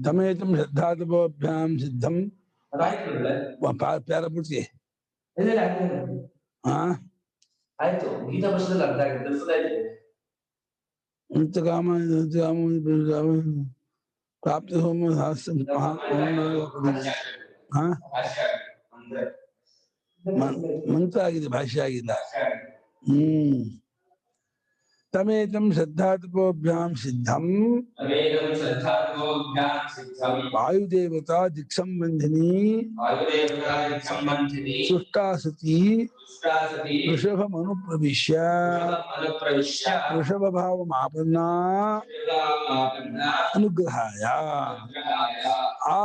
तमेतम श्रद्धातपोभ्याम सिद्धम प्यारा पूर्ति हाँ ಆಯ್ತು ಗೀತಾ ಭಾಷೆದಲ್ಲಿ ಅರ್ಥ ಆಗಿದೆ ತಿಳಿಸೋದಾಯ್ತು काम प्राप्त होम हाँ मंत्र आಗಿದೆ ಭಾಷೆ ಆಗಿಲ್ಲ तमेतम श्रद्धातपोभ्याम सिद्धम वायुदेवता दिक्संबंधिनी सुष्टा सती वृषभमनुप्रविश्य वृषभभावमापन्ना अनुग्रहाय ಆ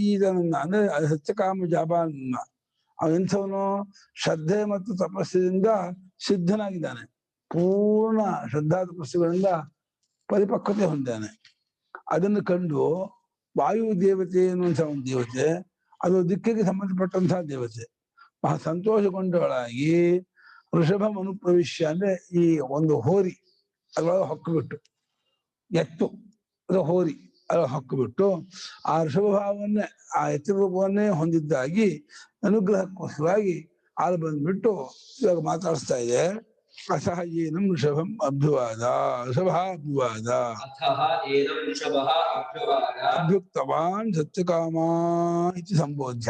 ಇದನ್ನ ಅಂದ್ರೆ ಸತ್ಯಕಾಮ ಜಾಬಾನ ಅವನೆಂಥವನು ಶ್ರದ್ಧೆ ಮತ್ತು ತಪಸ್ಸಿನಿಂದ ಸಿದ್ಧನಾಗಿದ್ದಾನೆ ಪೂರ್ಣ ಶ್ರದ್ಧಾ ತಪಸ್ಸುಗಳಿಂದ ಪರಿಪಕ್ವತೆ ಹೊಂದಾನೆ ಅದನ್ನು ಕಂಡು ವಾಯು ದೇವತೆ ಎನ್ನುವಂತಹ ಒಂದು ದೇವತೆ ಅದು ದಿಕ್ಕಿಗೆ ಸಂಬಂಧಪಟ್ಟಂತಹ ದೇವತೆ ಬಹಳ ಸಂತೋಷಗೊಂಡವಳಾಗಿ ವೃಷಭ ಮನುಪ್ರವಿಶ್ಯ ಅಂದ್ರೆ ಈ ಒಂದು ಹೋರಿ ಅದರೊಳಗೆ ಹೊಕ್ಕುಬಿಟ್ಟು ಎತ್ತು ಅದು ಹೋರಿ ಅದು ಹೊಕ್ಕುಬಿಟ್ಟು ಆ ಋಷಭ ಭಾವವನ್ನೇ ಆ ಎತ್ತಿನ ರೂಪವನ್ನೇ ಹೊಂದಿದ್ದಾಗಿ ಅನುಗ್ರಹಕ್ಕೋಸ್ಕರವಾಗಿ ಆಳು ಬಂದ್ಬಿಟ್ಟು ಇವಾಗ ಮಾತಾಡಿಸ್ತಾ ಇದೆ ಅಸಹ ಏನಂ ಋಷಭಂ ಅಭ್ಯುವಾದ ಋಷಭಾಭ್ಯುವಾದ ಅಭ್ಯುಕ್ತವಾನ್ ಸತ್ಯಕಾಮ ಇತಿ ಸಂಬೋಧ್ಯ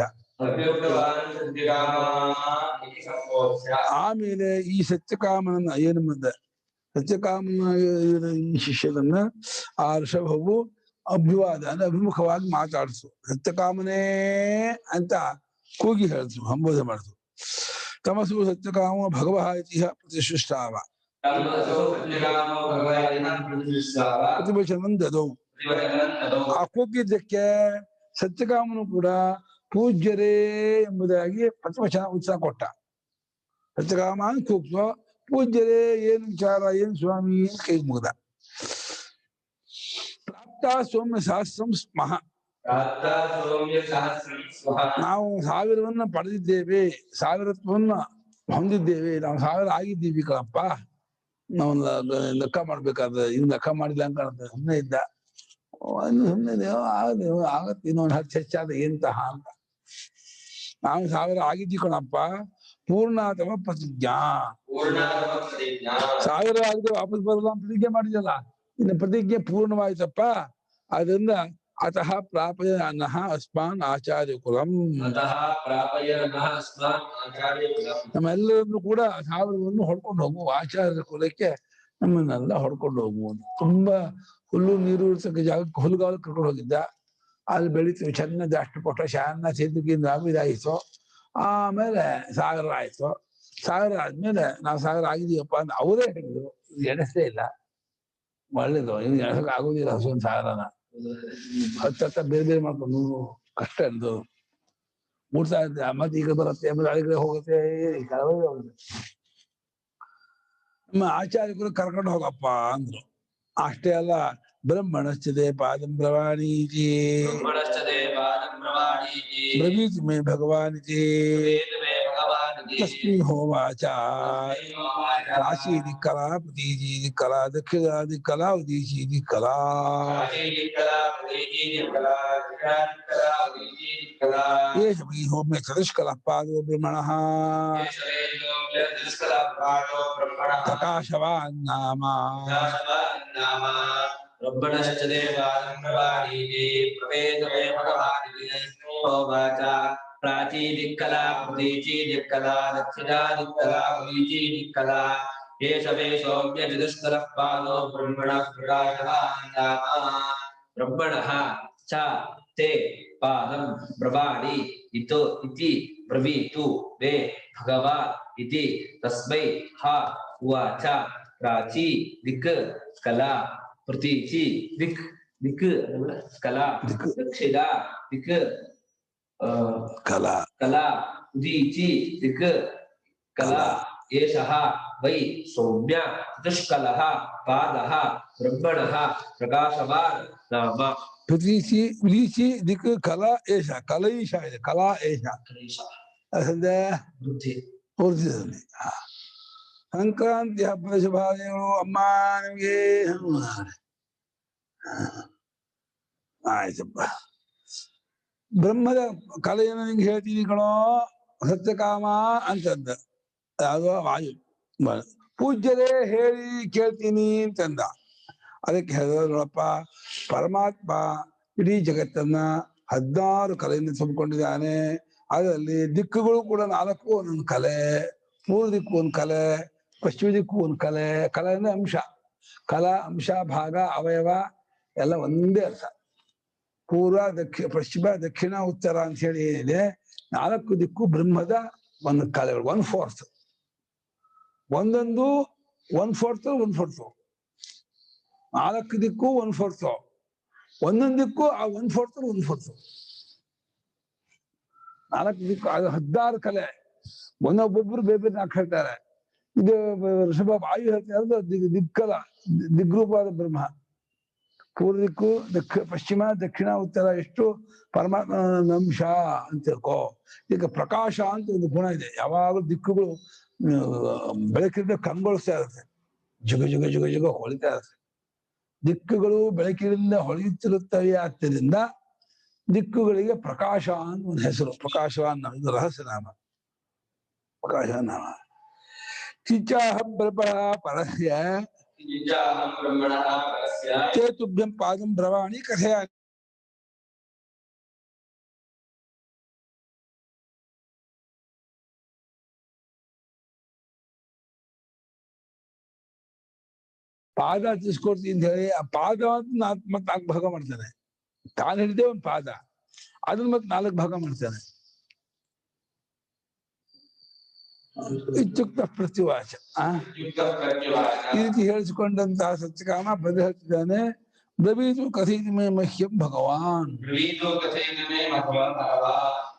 ಆಮೇಲೆ ಈ ಸತ್ಯಕಾಮನನ್ನ ಏನು ಬಂದ ಸತ್ಯಕಾಮನ ಈ ಶಿಷ್ಯರನ್ನ ಆ ಋಷಭವು ಅಭ್ಯುವಾದ ಅಂದ್ರೆ ಅಭಿಮುಖವಾಗಿ ಮಾತಾಡಿಸು ಸತ್ಯಕಾಮನೇ ಅಂತ ಕೂಗಿ ಹೇಳಿದ್ರು ಸಂಬೋಧನೆ ಮಾಡಿದ್ರು ತಮಸು ಸತ್ಯಕಾಮ ಭಗವಃ ಇತಿ ಪ್ರತಿಷ್ಠಾವ ಪ್ರತಿವಚನ ದದೌ ಆ ಕೂಗಿದ್ದಕ್ಕೆ ಸತ್ಯಕಾಮನು ಕೂಡ ಪೂಜ್ಯರೇ ಎಂಬುದಾಗಿ ಪ್ರತಿವಚನ ಉತ್ಸಾಹ ಕೊಟ್ಟ ಸತ್ಯಕಾಮ ಕೂಗ್ತು ಪೂಜ್ಯರೇ ಏನು ವಿಚಾರ ಏನು ಸ್ವಾಮಿ ಕೈ ಮುಗ್ದ ಪ್ರಾಪ್ತ ಸೌಮ್ಯ ಸಹಸ್ರಂ ಸ್ಮಃ ನಾವು 1000 ಪಡೆದಿದ್ದೇವೆ 1000ತ್ವನ್ನ ಹೊಂದಿದ್ದೇವೆ ನಾವು 1000 ಆಗಿದ್ದೀವಿ ಕಣಪ್ಪ ನಾವು ಲೆಕ್ಕ ಮಾಡ್ಬೇಕಾದ್ರೆ ಇವ್ ಲೆಕ್ಕ ಮಾಡಿಲ್ಲ ಅಂತ ಕಾಣುತ್ತೆ ಸುಮ್ಮನೆ ಇದ್ದ ಸುಮ್ಮನೆ ಆಗತ್ತೆ ಇನ್ನೊಂದು 10 ಹೆಚ್ಚಾದ ಎಂತಹ ಅಂತ ನಾವು 1000 ಆಗಿದ್ದೀವಿ ಕಣಪ್ಪ ಪೂರ್ಣತಮ ಪ್ರತಿಜ್ಞಾ 1000 ಆಗದೆ ವಾಪಸ್ ಬರಲ್ಲ ಪ್ರತಿಜ್ಞೆ ಮಾಡಿದಲ್ಲ ಇನ್ನು ಪ್ರತಿಜ್ಞೆ ಪೂರ್ಣವಾಯ್ತಪ್ಪ ಅದರಿಂದ ಅತಃ ಪ್ರಾಪಯನಃ ಅಸ್ಮಾನ್ ಆಚಾರ್ಯ ಕುಲಂ ನಮ್ಮೆಲ್ಲರನ್ನು ಕೂಡ 1000ವನ್ನು ಹೊಡ್ಕೊಂಡು ಹೋಗುವ ಆಚಾರ್ಯ ಕುಲಕ್ಕೆ ನಮ್ಮನ್ನೆಲ್ಲ ಹೊಡ್ಕೊಂಡು ಹೋಗುವುದು ತುಂಬಾ ಹುಲ್ಲು ನೀರು ಇರ್ತಕ್ಕ ಜಾಗಕ್ಕೆ ಹುಲ್ಲುಗಾವಲು ಕರ್ಕೊಂಡು ಹೋಗಿದ್ದ ಅಲ್ಲಿ ಬೆಳಿತೀವಿ ಚೆನ್ನಾಗಿ ಅಷ್ಟು ಪೊಟ್ಟ ಶಾನ್ನ ಸೇತುಕಿಂದ ಇದಾಯಿತು ಆಮೇಲೆ 1000 ಆಯ್ತು 1000 ಆದ್ಮೇಲೆ ನಾವು 1000 ಆಗಿದೀವಪ್ಪ ಅಂತ ಅವರೇ ಹೇಳಿದ್ರು ಎಣಿಸೇ ಇಲ್ಲ ಒಳ್ಳೇದು ಇನ್ನು ಎಣಸಕ್ ಆಗೋದಿಲ್ಲ ಹಸುವಿನ 1000ನ ಹತ್ತ ಬೇರೆ ಬೇರೆ ಮಾಡ್ಕೊಂಡು ಕಷ್ಟ ಎಂದು ಮೂಡ್ತಾ ಇದ್ದೆ ಮತ್ತೆ ಈಗ ಬರುತ್ತೆ ಅಲ್ಲಿಗೆ ಹೋಗುತ್ತೆ ನಮ್ಮ ಆಚಾರ್ಯರು ಕರ್ಕೊಂಡು ಹೋಗಪ್ಪ ಅಂದ್ರು ಅಷ್ಟೇ ಅಲ್ಲ ಬ್ರಹ್ಮಣಶ್ಚದೆ ಪಾದಂ ಬ್ರವಾಣೀತಿ ಬ್ರವೀತಿ ಮೇ ಭಗವಾನಿತಿ तस्मै होवाच राशीदि कला प्रतीजीदि कला दक्षिणादि कला उदीशीदि कला ये सभी होम्य चतुष्कलः पादो ब्रह्मणः प्रकाशवान् नाम ब्रह्मणश्चदे पादं प्रवाणीति प्रवेदमे भगवानिति होवाच प्राचीदिक्कला प्रतीचीदिक्कला दक्षिणादिक्कला उदीचीदिक्कला ಕೇಶವೇ ಸೌಮ್ಯ ಚತುಷ್ಕರ ಪಾದೋ ಬ್ರಹ್ಮಣ ಪ್ರಕಾಶಃ ಬ್ರಹ್ಮಣಃ ಚ ತೇ ಪಾದಂ ಬ್ರವಾಣಿ ಇತೋ ಇತಿ ಬ್ರವೀತು ವೇ ಭಗವಾನ್ ಇತಿ ತಸ್ಮೈ ಹ ಉವಾಚ ಪ್ರಾಚೀ ದಿಕ್ ಕಲಾ ಪ್ರತೀಚಿ ದಿಕ್ ದಿಕ್ ಕಲಾ ದಕ್ಷಿಣ ದಿಕ್ ಕಲಾ ಕಲಾ ಉದೀಚಿ ದಿಕ್ ಕಲಾ ಏಷಃ ವೈ ಸೌಮ್ಯ ಚತುಷ್ಕಲಃ ಪಾದಃ ಬ್ರಹ್ಮಣಃ ಪ್ರಕಾಶವಾನ್ ನಾಮ ಪ್ರತೀಚಿ ಉದೀಚಿ ದಿಕ್ ಕಲಾ ಏಷ ಕಲೈಷ ಇದೆ ಕಲಾ ಏಷ ಅದೇ ಬುದ್ಧಿ ತೋರಿಸಿದಲ್ಲಿ ಸಂಕ್ರಾಂತಿ ಹಬ್ಬದ ಶುಭಾಶಯಗಳು ಅಮ್ಮ ನಿಮಗೆ ಆಯ್ತಪ್ಪ ಬ್ರಹ್ಮದ ಕಲೆಯನ್ನು ನಿಂಗೆ ಹೇಳ್ತೀನಿ ಕಣೋ ಸತ್ಯಕಾಮ ಅಂತಂದ ಅದು ವಾಯು ಪೂಜ್ಯರೇ ಹೇಳಿ ಕೇಳ್ತೀನಿ ಅಂತಂದ ಅದಕ್ಕೆ ಹೇಳಿದ್ರಪ್ಪ ಪರಮಾತ್ಮ ಇಡೀ ಜಗತ್ತನ್ನ 16 ಕಲೆಯಿಂದ ತುಂಬಿಕೊಂಡಿದ್ದಾನೆ. ಅದರಲ್ಲಿ ದಿಕ್ಕುಗಳು ಕೂಡ 4 ಒಂದೊಂದು ಕಲೆ. ಪೂರ್ವ ದಿಕ್ಕು ಒಂದು ಕಲೆ, ಪಶ್ಚಿಮ ದಿಕ್ಕು ಒಂದು ಕಲೆ. ಕಲೆ ಅಂದ್ರೆ ಅಂಶ, ಕಲಾ ಅಂಶ ಭಾಗ ಅವಯವ ಎಲ್ಲ ಒಂದೇ ಅರ್ಥ. ಪೂರ್ವ ಪಶ್ಚಿಮ ದಕ್ಷಿಣ ಉತ್ತರ ಅಂತ ಹೇಳಿ ಏನಿದೆ 4 ದಿಕ್ಕು ಬ್ರಹ್ಮದ ಒಂದು ಕಲೆಗಳು. 1/4 ಒಂದೊಂದು 1/4 1/4 4 ದಿಕ್ಕು 1/4 ಒಂದೊಂದು ದಿಕ್ಕು ಆ 1/4 1/4 4 ದಿಕ್ಕು ಅದು 16 ಕಲೆ. ಒಂದೊಬ್ಬೊಬ್ರು ಬೇರೆ ಬೇರೆ ನಾಲ್ಕು ಹೇಳ್ತಾರೆ. ಇದು ಋಷಭ ವಾಯು ಹೇಳ್ತಾರೆ ದಿಕ್ಕಲ ದಿಗ್ರೂಪವಾದ ಬ್ರಹ್ಮ. ಪೂರ್ವ ದಿಕ್ಕು ಪಶ್ಚಿಮ ದಕ್ಷಿಣ ಉತ್ತರ ಎಷ್ಟು ಪರಮಾತ್ಮನ ಅಂಶ ಅಂತ ತಿಳ್ಕೊ. ಈಗ ಪ್ರಕಾಶ ಅಂತ ಒಂದು ಗುಣ ಇದೆ. ಯಾವಾಗಲೂ ದಿಕ್ಕುಗಳು ಬೆಳಕಿನಿಂದ ಕಂಗೊಳಿಸ್ತಾ ಇರುತ್ತೆ, ಜುಗ ಜುಗ ಜುಗ ಜುಗ ಹೊಳಿತಾ ಇರುತ್ತೆ. ದಿಕ್ಕುಗಳು ಬೆಳಕಿನಿಂದ ಹೊಳೆಯುತ್ತಿರುತ್ತವೆ. ಆದ್ದರಿಂದ ದಿಕ್ಕುಗಳಿಗೆ ಪ್ರಕಾಶ ಅಂತ ಒಂದು ಹೆಸರು. ಪ್ರಕಾಶ ಅನ್ನೋದು ರಹಸ್ಯ ನಾಮ, ಪ್ರಕಾಶ ನಾಮ. ಚಿಚ್ಚಾಹ ಪರಸ್ಯ ಚೇತುಭ್ಯಂ ಪಾದಂ ಬ್ರವಾಣಿ ಕಥೆಯ. ಪಾದ ತಿಸ್ಕೊಡ್ತೀನಿ ಅಂತ ಹೇಳಿ ಆ ಪಾದ ಮತ್ತೆ 4 ಭಾಗ ಮಾಡ್ತಾನೆ. ತಾನು ಹಿಡಿದೇ ಒಂದು ಪಾದ, ಅದನ್ನ ಮತ್ತೆ 4 ಭಾಗ ಮಾಡ್ತಾನೆ. ಇತ್ಯುಕ್ತ ಪ್ರತಿವಾಚ. ಈ ರೀತಿ ಹೇಳಿಸಿಕೊಂಡಂತಹ ಸತ್ಯಕಾಮ ಬದ ಹೇಳ್ತಿದ್ದಾನೆ. ಬ್ರವೀತು ಕಥೆಯಿತು ಮೇ ಮಹ್ಯಂ ಭಗವಾನ್.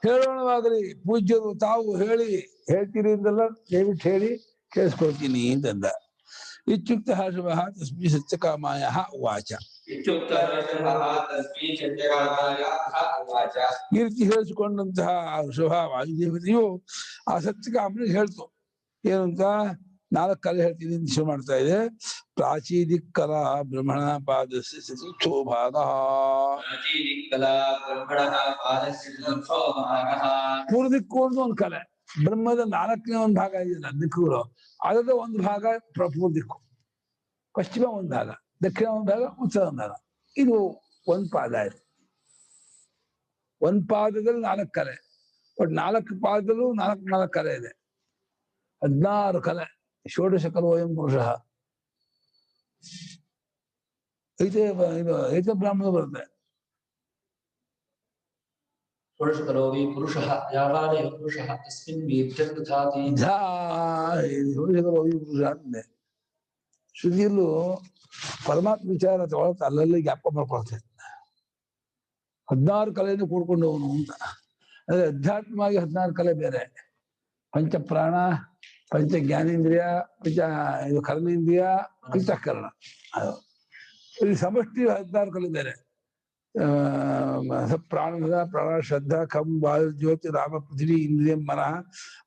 ಹೇಳೋಣವಾಗಲಿ ಪೂಜ್ಯರು ತಾವು ಹೇಳ್ತೀರಿ ಅಂದಲ್ಲ, ದಯವಿಟ್ಟು ಹೇಳಿ ಕೇಳಿಸ್ಕೊಳ್ತೀನಿ ಅಂತಂದ. ಇತ್ಯುಕ್ತ ಶುಭ ತಸ್ಮೈ ಸತ್ಯಕಾಮಾಯ ಉವಾಚ. ಈ ರೀತಿ ಹೇಳಿಸಿಕೊಂಡಂತಹ ಶುಭ ವಾಯುದೇವತೆಯು ಆ ಸತ್ಯಕಾಮನಿಗೆ ಹೇಳ್ತು ಏನಂತ. 4 ಕಲೆ ಹೇಳ್ತೀನಿ ಅಂತ ಶುರು ಮಾಡ್ತಾ ಇದೆ. ಪ್ರಾಚೀದಿಕ್ ಕಲಾ ಬ್ರಹ್ಮಣ ಪಾದಸ್ಯ ಚತುರ್ಥೋ ಭಾಗ. ಪೂರ್ವ ದಿಕ್ಕು ಒಂದು ಕಲೆ, ಬ್ರಹ್ಮದ 4ನೇ ಒಂದು ಭಾಗ ಇದೆಯಲ್ಲ ದಿಕ್ಕುಗಳು, ಅದರ ಒಂದು ಭಾಗ ಪೂರ್ವ ದಿಕ್ಕು, ಪಶ್ಚಿಮ ಒಂದು ಭಾಗ, ದಕ್ಷಿಣ ಒಂದು ಭಾಗ, ಉತ್ತರ ಒಂದು ಭಾಗ. ಇದು ಒಂದು ಪಾದ ಇದೆ. ಒಂದು ಪಾದದಲ್ಲಿ 4 ಕಲೆ, ಬಟ್ 4 ಪಾದದಲ್ಲೂ 4 ಕಲೆ ಇದೆ. 16 ಕಲೆ. ಷೋಡಶ ಕಲೋಯಂ ಪುರುಷಃ. ಐತ ಬ್ರಾಹ್ಮಣ ಬರುತ್ತೆ. ಷೋಡಶ ಕಲೋವಿ ಪುರುಷಃ ಯಾವಾನೇವ ಪುರುಷಃ ತಸ್ಮಿನ್ ವೀರ್ಯಂ ದಧಾತಿ. ಷೋಡಶ ಕಲೋವಿ ಪುರುಷ ಅಂತೆ. ಶ್ರುತಿಯಲ್ಲೂ ಪರಮಾತ್ಮ ವಿಚಾರ ತಗೊಳತ್ತ ಅಲ್ಲಲ್ಲಿ ಜ್ಞಾಪಕ ಮಾಡ್ಕೊಳ್ತೇನೆ. 16 ಕಲೆಯನ್ನು ಕೂಡ್ಕೊಂಡು ಹೋಗೋನು ಅಂತ. ಅದೇ ಅಧ್ಯಾತ್ಮವಾಗಿ 16 ಕಲೆ ಬೇರೆ. ಪಂಚಪ್ರಾಣ, ಪಂಚ ಜ್ಞಾನೇಂದ್ರಿಯ, ಇದು ಕರ್ಮೇಂದ್ರಿಯ, ಅಂತಃಕರಣ. ಅದು ಇಲ್ಲಿ ಸಮಷ್ಟಿ 16 ಕಲೆ ಬೇರೆ. ಪ್ರಾಣದ ಪ್ರಾಣ ಶ್ರದ್ಧಾ ಖಂ ವಾಯು ಜ್ಯೋತಿ ರಾಮ ಪೃಥ್ವಿ ಇಂದ್ರಿಯಂ ಮನಃ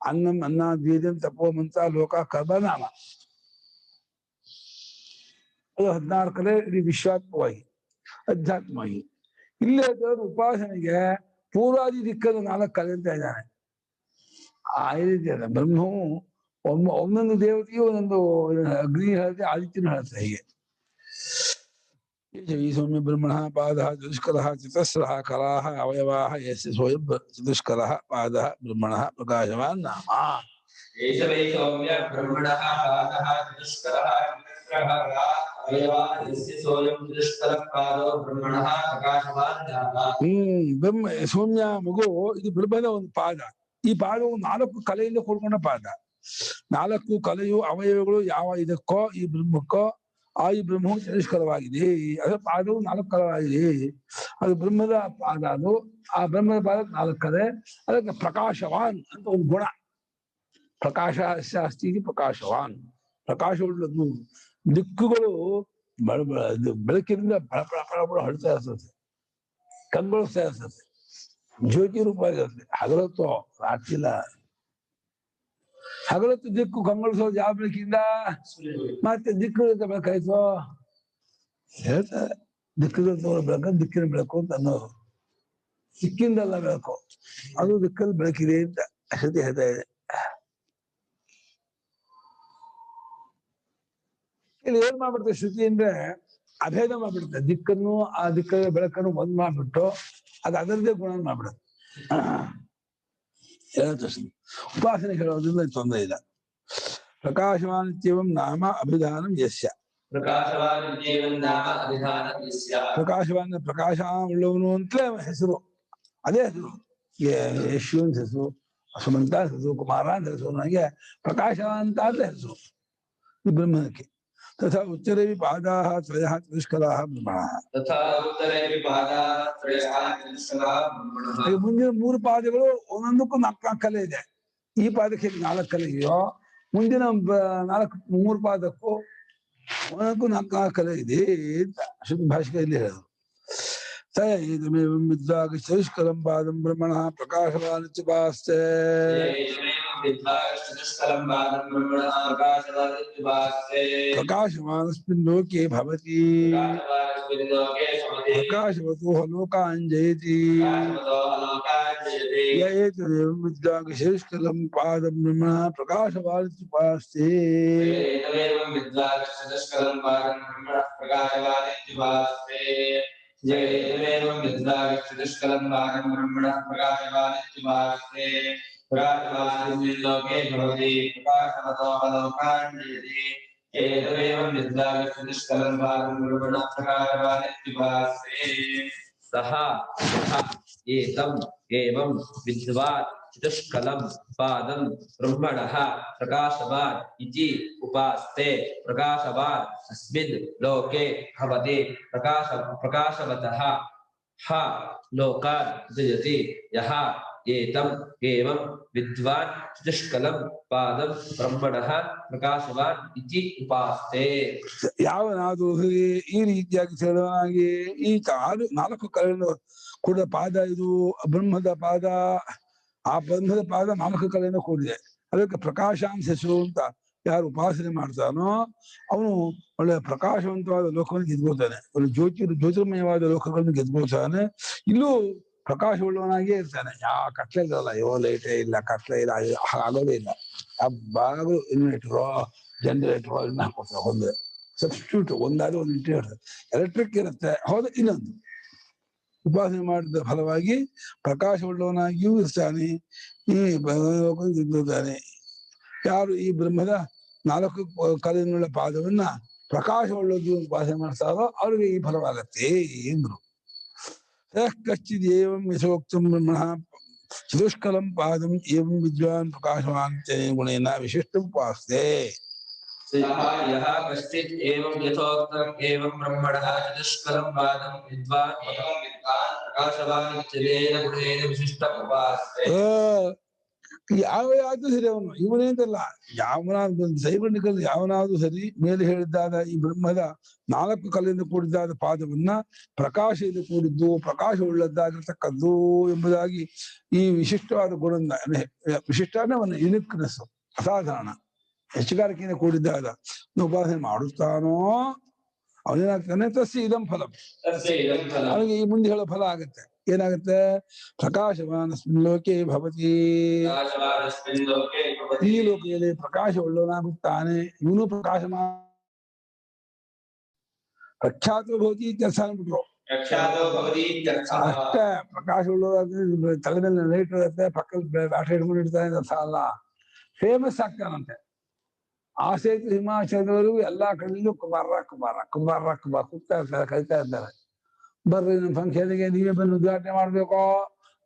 ಅನ್ನಂ ಅನ್ನಾದ್ವೀರ್ಯಂ ತಪೋ ಮಂತ್ರ ಲೋಕ ಕರ್ಮ ನಾಮ. ಅದು 16 ಕಲೆ ಇಡೀ ವಿಶ್ವಾತ್ಮವಾಗಿ ಅಧ್ಯಾತ್ಮವಾಗಿ. ಇಲ್ಲೇ ಉಪಾಸನೆಗೆ ಪೂರ್ವಾದಿ ದಿಕ್ಕದ 4 ಕಲೆ ಅಂತ ಇದ್ದಾನೆ. ಆ ರೀತಿ ಅದ ಬ್ರಹ್ಮವು ಒಂದೊಂದು ದೇವತೆಯು ಒಂದೊಂದು ಅಗ್ನಿ ಹೇಳುತ್ತೆ, ಆದಿತ್ಯನು ಹೇಳುತ್ತೆ. ಹೀಗೆ ಸೌಮ್ಯ ಬ್ರಹ್ಮಣ ಪಾದ ಚತುಷ್ಕರ ಚತಸ್ರ ಕಲಾ ಅವಯವಾ ಯಸ್ಯ ಸ್ವಯಂ ಚತುಷ್ಕರ ಪಾದ ಬ್ರಹ್ಮಣ ಪ್ರಕಾಶವಾನ್ ನಾಮ. एष वै सौम्य ब्रह्मणः पादः चतुष्करः चतुष्करः अवयवान् यस्य सोऽयं चतुष्करः पादो ब्रह्मणः प्रकाशवान् जातः ಬ್ರಹ್ಮ ಸೌಮ್ಯ ಮಗು ಇದು ಬ್ರಹ್ಮದ ಒಂದು ಪಾದ. ಈ ಪಾದವು 4 ಕಲೆಯಿಂದ ಕೂಡ್ಕೊಂಡ ಪಾದ. 4 ಕಲೆಯು ಅವಯವಗಳು ಯಾವ ಇದಕ್ಕೋ ಈ ಬ್ರಹ್ಮಕ್ಕೋ ಆ ಈ ಬ್ರಹ್ಮವು ಚತುಷ್ಕರವಾಗಿದೆ. ಅದು ಪಾದವು 4 ಕಲವಾಗಿದೆ. ಅದು ಬ್ರಹ್ಮದ ಪಾದ. ಅದು ಆ ಬ್ರಹ್ಮದ ಪಾದ 4 ಕಲೆ. ಅದಕ್ಕೆ ಪ್ರಕಾಶವಾನ್ ಅಂತ ಒಂದು ಗುಣ. ಪ್ರಕಾಶ ಅಸ್ತಿ ಪ್ರಕಾಶವಾನ್, ಪ್ರಕಾಶವುಳ್ಳದ್ದು. ದಿಕ್ಕುಗಳು ಬೆಳಕಿನಿಂದ ಬಳ ಹೊಡ್ತಾ ಇರ್ತದೆ, ಕಂಗೊಳಿಸ್ತಾ ಇರ್ತದೆ, ಜ್ಯೋತಿ ರೂಪ ಇರುತ್ತೆ. ಹಗಲತ್ತು ರಾತ್ರಿಲ್ಲ. ಹಗಲತ್ತು ದಿಕ್ಕು ಕಂಗೊಳಿಸೋದು ಯಾವ ಬೆಳಕಿಂದ? ಮತ್ತೆ ದಿಕ್ಕು ಬೇಕಾಯ್ತು ಹೇಳ್ತಾರೆ. ದಿಕ್ಕುಗಳು ಬೆಳಕ ದಿಕ್ಕಿನ ಬೆಳಕು ಅಂತ ಅನ್ನೋದು. ದಿಕ್ಕಿಂದಲ್ಲ ಬೆಳಕು, ಅದು ದಿಕ್ಕಲ್ಲಿ ಬೆಳಕಿದೆ ಅಂತ ಶ್ರುತಿ ಹೇಳ್ತಾ ಇದೆ. ಇಲ್ಲಿ ಏನ್ ಮಾಡ್ಬಿಡ್ತದೆ ಶ್ರುತಿ ಅಂದ್ರೆ ಅಭೇದ ಮಾಡ್ಬಿಡುತ್ತೆ. ದಿಕ್ಕನ್ನು ಆ ದಿಕ್ಕ ಬೆಳಕನ್ನು ಒಂದ್ ಮಾಡ್ಬಿಟ್ಟು ಅದು ಅದರದ್ದೇ ಗುಣ ಮಾಡ್ಬಿಡುತ್ತೆ. ಉಪಾಸನೆ ಹೇಳೋದ್ರಿಂದ ತೊಂದರೆ ಇಲ್ಲ. ಪ್ರಕಾಶವಾನಿತ್ಯವಂ ನಾಮ ಅಭಿಧಾನಂ ಯಸ್ಯ. ಪ್ರಕಾಶವಾನ್ ಪ್ರಕಾಶ ಉಳ್ಳವನು ಅಂತಲೇ ಹೆಸರು. ಅದೇ ಹೆಸರು. ಯಶು ಅಂತ ಹೆಸರು, ಸುಮಂತ ಹೆಸರು, ಕುಮಾರ ಅಂತ ಹೆಸರು. ನನಗೆ ಪ್ರಕಾಶ ಅಂತ ಹೆಸರು ಈ ಬ್ರಹ್ಮಕ್ಕೆ. तथा उत्तरे पादाः त्रयः चतुष्कलाः ब्रह्मणः. ಮುಂದಿನ 3 ಪಾದಗಳು ಒಂದೊಂದಕ್ಕೂ 4 ಕಲೆ ಇದೆ. ಈ ಪಾದಕ್ಕೆ 4 ಕಲೆ ಇದೆಯೋ, ಮುಂದಿನ 3 ಪಾದಕ್ಕೂ ಒಂದಕ್ಕೂ 4 ಕಲೆ ಇದೆ ಅಂತ ಶುದ್ಧ ಭಾಷೆಯಲ್ಲಿ ಹೇಳೋದು. ವಿದ್ವಾಗ್ ಚತುಷ್ಕಲಂ ಪಾದಂ ಬ್ರಹ್ಮಣಃ ಪ್ರಕಾಶವಾನ್ ಇತ್ಯುಪಾಸ್ತೆ. प्रकाशवानस्मिन् लोके भवति प्रकाशवतो लोकान् जयति य एतदेवं विद्वान् चतुष्कलं पादं ब्रह्मणः प्रकाशवान् इत्युपास्ते. लोके भवति प्रकाशवतो लोकान् जयति एतदेवं विद्वान् चतुष्कलं पादं ब्रह्मणः प्रकाशवान् इत्युपास्ते. सः एतम् एवं विद्वान् चतुष्कलं पादं ब्रह्मणः प्रकाशवान् इति उपास्ते. प्रकाशवान् अस्मिन् लोके भवति प्रकाशवतः लोकान् जयति यः एतम् एवं विद्वान् चतुष्कलं पादं ब्रह्मणः प्रकाशवान् इति उपास्ते. ಯಾವನಾದರೂ ಈ ರೀತಿಯಾಗಿ ಹೇಳುವನಾಗಿ ಈ 4 ಕಲೆಯಿಂದ ಕೂಡ ಪಾದ ಇದು ಬ್ರಹ್ಮದ ಪಾದ. ಆ ಬ್ರಹ್ಮದ ಪಾದ 4 ಕಲೆಯಿಂದ ಕೂಡಿದೆ. ಅದಕ್ಕೆ ಪ್ರಕಾಶ ಅಂತ ಹೆಸರು ಅಂತ ಯಾರು ಉಪಾಸನೆ ಮಾಡ್ತಾನೋ ಅವನು ಒಳ್ಳೆ ಪ್ರಕಾಶವಂತವಾದ ಲೋಕವನ್ನು ಗೆದ್ಕೊಳ್ತಾನೆ. ಒಳ್ಳೆ ಜ್ಯೋತಿರ್ಮಯವಾದ ಲೋಕಗಳನ್ನು ಗೆದ್ಕೊಳ್ತಾನೆ. ಇಲ್ಲೂ ಪ್ರಕಾಶವುಳ್ಳವನಾಗಿಯೇ ಇರ್ತಾನೆ. ಯಾವ ಕತ್ಲೆ ಇರಲ್ಲ. ಲೈಟೇ ಇಲ್ಲ, ಕತ್ಲೆ ಇಲ್ಲ, ಆಗೋದೇ ಇಲ್ಲ. ಯಾವಾಗಲೂ ಇನ್ವರ್ಟರೋ ಜನರೇಟರೋ ಇದನ್ನ ಹಾಕೊಡ್ತಾರೆ. ಒಂದು ಸಬ್ಸ್ಟಿಟ್ಯೂಟ್ ಒಂದಾದ್ರೂ ಒಂದು ಇಟ್ಟಿರ್ತಾರೆ. ಎಲೆಕ್ಟ್ರಿಕ್ ಇರುತ್ತೆ, ಹೌದು. ಇನ್ನೊಂದು ಉಪಾಸನೆ ಮಾಡಿದ ಫಲವಾಗಿ ಪ್ರಕಾಶವುಳ್ಳವನಾಗಿಯೂ ಇರ್ತಾನೆ. ಈ ಗೆದ್ದಿರ್ತಾನೆ. ಯಾರು ಈ ಬ್ರಹ್ಮದ 4 ಕಲೆಯುಳ್ಳ ಪಾದವನ್ನ ಪ್ರಕಾಶವುಳ್ಳದ್ದು ಉಪಾಸನೆ ಮಾಡ್ತಾರೋ ಅವ್ರಿಗೆ ಈ ಫಲವಾಗತ್ತೆ ಎಂದ್ರು. कश्चिदेवं यथोक्तं ब्रह्मणः चतुष्कलं पादं एवं विद्वान् प्रकाशवान् गुणेन विशिष्टम् उपास्ते. यः कश्चित् एवं यथोक्तम् एवं ब्रह्मणः चतुष्कलं पादं विद्वान् प्रकाशवान् गुणेन विशिष्टम् उपास्ते. ಯಾವ್ಯಾವ್ದು ಸರಿ ಅವನು ಇವನೇ ಅಂತಲ್ಲ, ಯಾವನಾದ್ರು ಸೈಬಂಡಿಕಲ್ಲಿ ಯಾವನಾದ್ರೂ ಸರಿ ಮೇಲೆ ಹೇಳಿದ್ದಾದ ಈ ಬ್ರಹ್ಮದ 4 ಕಲೆಯಿಂದ ಕೂಡಿದ್ದಾದ ಪಾದವನ್ನ ಪ್ರಕಾಶದಿಂದ ಕೂಡಿದ್ದು, ಪ್ರಕಾಶವುಳ್ಳದ್ದಾಗಿರ್ತಕ್ಕದ್ದು ಎಂಬುದಾಗಿ ಈ ವಿಶಿಷ್ಟವಾದ ಗುಣದಿಂದ, ವಿಶಿಷ್ಟ ಅಂದ್ರೆ ಒಂದು ಯುನಿಕ್ನೆಸ್, ಅಸಾಧಾರಣ ಹೆಚ್ಚುಗಾರಿಕೆಯಿಂದ ಕೂಡಿದ್ದಾದ ಉಪಾಸನೆ ಮಾಡುತ್ತಾನೋ ಅವನೇನಾಗ್ತಾನೆ ತಸ್ಯ ಇದಂ ಫಲಂ, ಅವನಿಗೆ ಈ ಮುಂದೆ ಹೇಳೋ ಫಲ ಆಗತ್ತೆ. ಏನಾಗುತ್ತೆ? ಪ್ರಕಾಶವಾನ್ ಅಸ್ಮಿನ್ ಲೋಕೆ ಭವತಿ, ಈ ಲೋಕದಲ್ಲಿ ಪ್ರಕಾಶವುಳ್ಳವನಾಗುತ್ತಾನೆ. ಇವನು ಪ್ರಕಾಶಮಾನ ಪ್ರಖ್ಯಾತ ಭವತಿ ಇತ್ಯರ್ಥ ಅಂದ್ಬಿಟ್ರು. ಅಷ್ಟೇ ಪ್ರಕಾಶವುಳ್ಳವರಾಗ ತಲೆ ಮೇಲೆ ಲೈಟ್ ಇರುತ್ತೆ, ಪಕ್ಕದಲ್ಲಿ ಬ್ಯಾಟ್ರಿ ಇಟ್ಕೊಂಡು ಇಡ್ತಾನೆ ಅರ್ಥ ಅಲ್ಲ. ಫೇಮಸ್ ಆಗ್ತಾನಂತೆ. ಆ ಸೇತು ಹಿಮಾಚಲದವರೆಗೂ ಎಲ್ಲಾ ಕಡೆಯಲ್ಲೂ ಕುಮಾರ ಕುಮಾರ ಕುಮಾರ ಕುಮಾರ ಕೂಗ್ತಾ ಇರ್ತಾರೆ, ಕರಿತಾ ಇರ್ತಾರೆ. ಬರ್ರಿ ನಮ್ಮ ಫಂಕ್ಷನ್ಗೆ, ನೀವೇ ಬಂದು ಉದ್ಘಾಟನೆ ಮಾಡ್ಬೇಕೋ,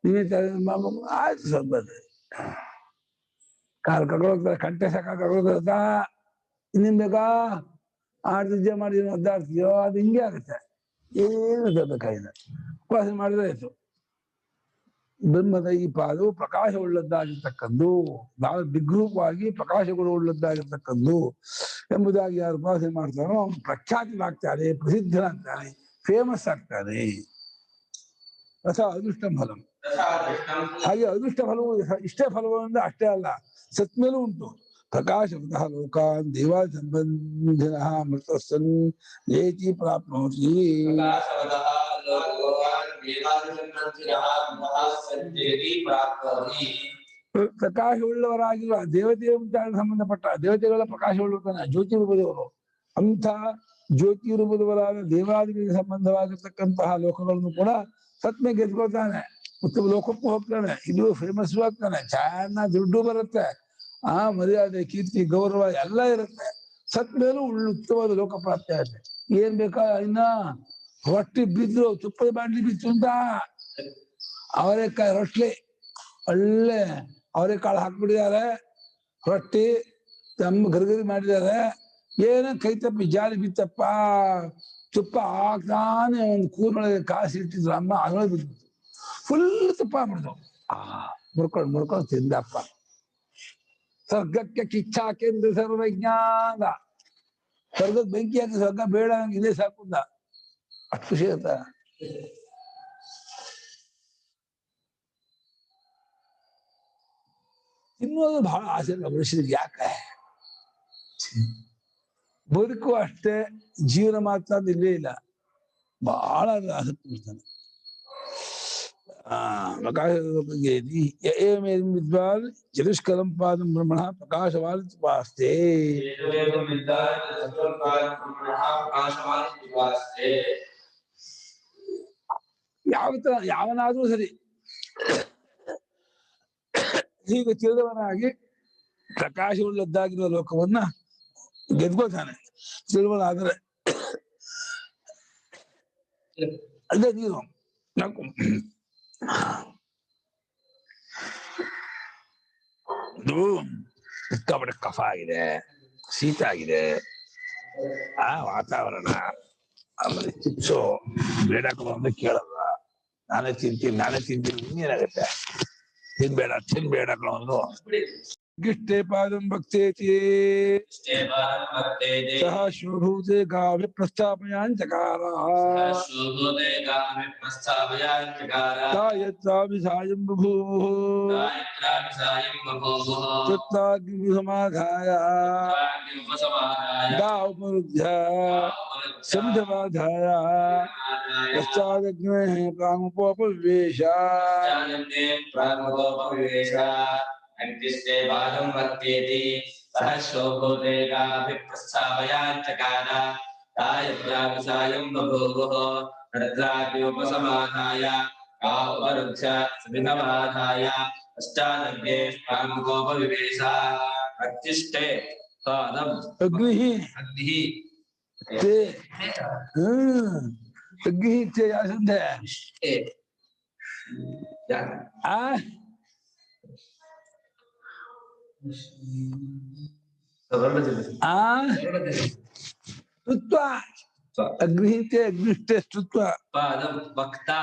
ನೀವೇ ಆಯ್ತು ಸ್ವಲ್ಪ ಬರ್ರಿ. ಕಾಲು ಕರ್ಕೊಳ್ತಾರೆ, ಕಂಟೆ ಸಾಕ ಕರ್ಕೊಳ್ತಾ, ಇನ್ನೇನ್ ಬೇಕಾ, ಆಡ್ತಿದ್ಯ ಮಾಡಿ ಒದ್ದಾಡ್ತೀಯೋ, ಅದು ಹಿಂಗೆ ಆಗುತ್ತೆ. ಏನು ಬೇಕಾಗಿಲ್ಲ, ಉಪವಾಸ ಮಾಡಿದ್ರೆ ಆಯ್ತು. ಬ್ರಹ್ಮದ ಈ ಪಾದವು ಪ್ರಕಾಶವುಳ್ಳದ್ದಾಗಿರ್ತಕ್ಕದ್ದು, ನಾವು ವಿಗ್ರೂಪವಾಗಿ ಪ್ರಕಾಶಗುಣವುಳ್ಳದ್ದಾಗಿರ್ತಕ್ಕದ್ದು ಎಂಬುದಾಗಿ ಯಾರು ಉಪಾಸನೆ ಮಾಡ್ತಾರೋ ಅವನು ಪ್ರಖ್ಯಾತನಾಗ್ತಾನೆ, ಪ್ರಸಿದ್ಧನಾಗ್ತಾನೆ, ಫೇಮಸ್ ಆಗ್ತಾನೆ. ರಸ ಅದೃಷ್ಟ ಫಲಂ. ಹಾಗೆ ಅದೃಷ್ಟ ಫಲವು ಇಷ್ಟೇ ಫಲವನ್ನು ಅಷ್ಟೇ ಅಲ್ಲ, ಸತ್ಮೇಲೂ ಉಂಟು. ಪ್ರಕಾಶವತಃ ಲೋಕಾನ್ ದೇವಾದಿ ಸಂಬಂಧಿನ ಮೃತಸ್ಸನ್ ಏತಿ ಪ್ರಾಪ್ನೋತಿ. ಪ್ರಕಾಶವುಳ್ಳವರಾಗಿರುವ ದೇವತೆಯ ಸಂಬಂಧಪಟ್ಟ ದೇವತೆಗಳ ಪ್ರಕಾಶವುಳ್ಳುತ್ತಾನೆ, ಜ್ಯೋತಿ ರೂಪದವರು. ಅಂಥ ಜ್ಯೋತಿ ರೂಪದವರಾದ ದೇವಾದಿಗಳಿಗೆ ಸಂಬಂಧವಾಗಿರ್ತಕ್ಕಂತಹ ಲೋಕಗಳನ್ನು ಕೂಡ ಸತ್ಮೆ ಗೆದ್ಕೊಳ್ತಾನೆ, ಉತ್ತಮ ಲೋಕಕ್ಕೂ ಹೋಗ್ತಾನೆ, ಇದು ಫೇಮಸ್ ಆಗ್ತಾನೆ, ಚೆನ್ನಾಗಿ ದುಡ್ಡು ಬರುತ್ತೆ, ಆ ಮರ್ಯಾದೆ ಕೀರ್ತಿ ಗೌರವ ಎಲ್ಲ ಇರುತ್ತೆ. ಸತ್ ಮೇಲೂ ಉತ್ತಮವಾದ ಲೋಕ ಪ್ರಾಪ್ತಿ ಆಗುತ್ತೆ. ಏನ್ ಬೇಕಾ ಇನ್ನ ರೊಟ್ಟಿ ಬಿದ್ರು, ತುಪ್ಪದ ಬಾಂಡ್ಲಿ ಬಿತ್ತು ಅಂತ ಅವರೆಕಾಯಿ ರೊಟ್ಟಿ ಒಳ್ಳೆ ಅವರೆಕಾಳು ಹಾಕ್ಬಿಟ್ಟಿದ್ದಾರೆ, ರೊಟ್ಟಿ ತಮ್ಮ ಗರಿಗರಿ ಮಾಡಿದ್ದಾರೆ, ಏನೋ ಕೈ ತಪ್ಪಿ ಜಾಲಿ ಬಿತ್ತಪ್ಪ, ತುಪ್ಪ ಹಾಕ್ತಾನೆ ಒಂದು ಕೂರ್ನೊಳಗೆ ಕಾಸಿ ಇಟ್ಟಿದ್ರು ಅಮ್ಮ, ಅದರೊಳಗೆ ಬಿದ್ಬಿಡ್ತು, ಫುಲ್ ತುಪ್ಪ ಆಗ್ಬಿಡ್ತು. ಮುರ್ಕೊಂಡು ತಿಂದಪ್ಪ. ಸ್ವರ್ಗಕ್ಕೆ ಕಿಚ್ಚಾಕೆಂದು ಸರ್ವಜ್ಞಾನ, ಸ್ವರ್ಗದ ಬೆಂಕಿ ಹಾಕಿ ಸ್ವರ್ಗ ಬೇಡ ನಂಗೆ ಇದೇ ಸಾಕುಂದ, ಅಷ್ಟು ಖುಷಿ ಆಯ್ತ. ತಿನ್ನೋದು ಬಹಳ ಆಸೆ ಮನುಷ್ಯನಿಗೆ, ಯಾಕೆ ಬದುಕು ಅಷ್ಟೇ, ಜೀವನ ಮಾತ್ರ ಇಲ್ಲೇ ಇಲ್ಲ, ಬಹಳ ಆಸಕ್ತಿ ಬಿಡ್ತಾನೆ. ವಿದ್ವಾನ್ ಚತುಷ್ಕಲಂ ಪಾದಂ ಬ್ರಹ್ಮಣ ಪ್ರಕಾಶವಾನ್ ಉಪಾಸ್ತೆ. ಯಾವನಾದ್ರೂ ಸರಿ ಹೀಗೆ ತಿಳಿದವನಾಗಿ ಪ್ರಕಾಶವುಳ್ಳದ್ದಾಗಿರುವ ಲೋಕವನ್ನ ಗೆದ್ಕೋತಾನೆ. ತಿಳಿದವನಾದ್ರೆ ಅದೇ ನೀನು ಸಿಕ್ಕಾಪಟ್ಟೆ ಕಫ ಆಗಿದೆ, ಶೀತ ಆಗಿದೆ, ಆ ವಾತಾವರಣ, ಆಮೇಲೆ ಚಿಪ್ಸು ಬೇಡಾಕ ಬಂದು ಕೇಳಲ್ಲ, ನಾನೇ ತಿಂತೀನಿ ಇನ್ನೇನಾಗತ್ತೆ, ತಿನ್ಬೇಡ ಒಂದು ಗಿಷ್ಟೇ ಪಾದಂ ಭಕ್ತೇತಿ ಸಹ ಶೋಭೂತೆ ಗಾವಿ ಪ್ರಸ್ಥಾಪಯಾಂಚಕಾರ ಸಾಯಂ ಬಭೂವ ಸಮಾಧಾಯ ಗಾವಪರುದ್ಧ ಸಂಧವಾಧಾಯ ಪಶ್ಚಾದಗ್ನೇ ಪ್ರಾಂಗೋಪವಿವೇಶ. अग्निस्ते बालं वर्तेति सहस्रोभूतेगाभिप्रस्थापयाच्चकार तायत्राविसायं बभूवुः तत्राग्निमुपसमाधाय गावपरुध्य समिधमाधाय पश्चादग्ने प्राङ्गोपविवेश. अग्निष्टे पादम् अग्निः ते अग्निः ते यासन्ते अग्निते अग्निष्टे स्तुत्वा पादं वक्ता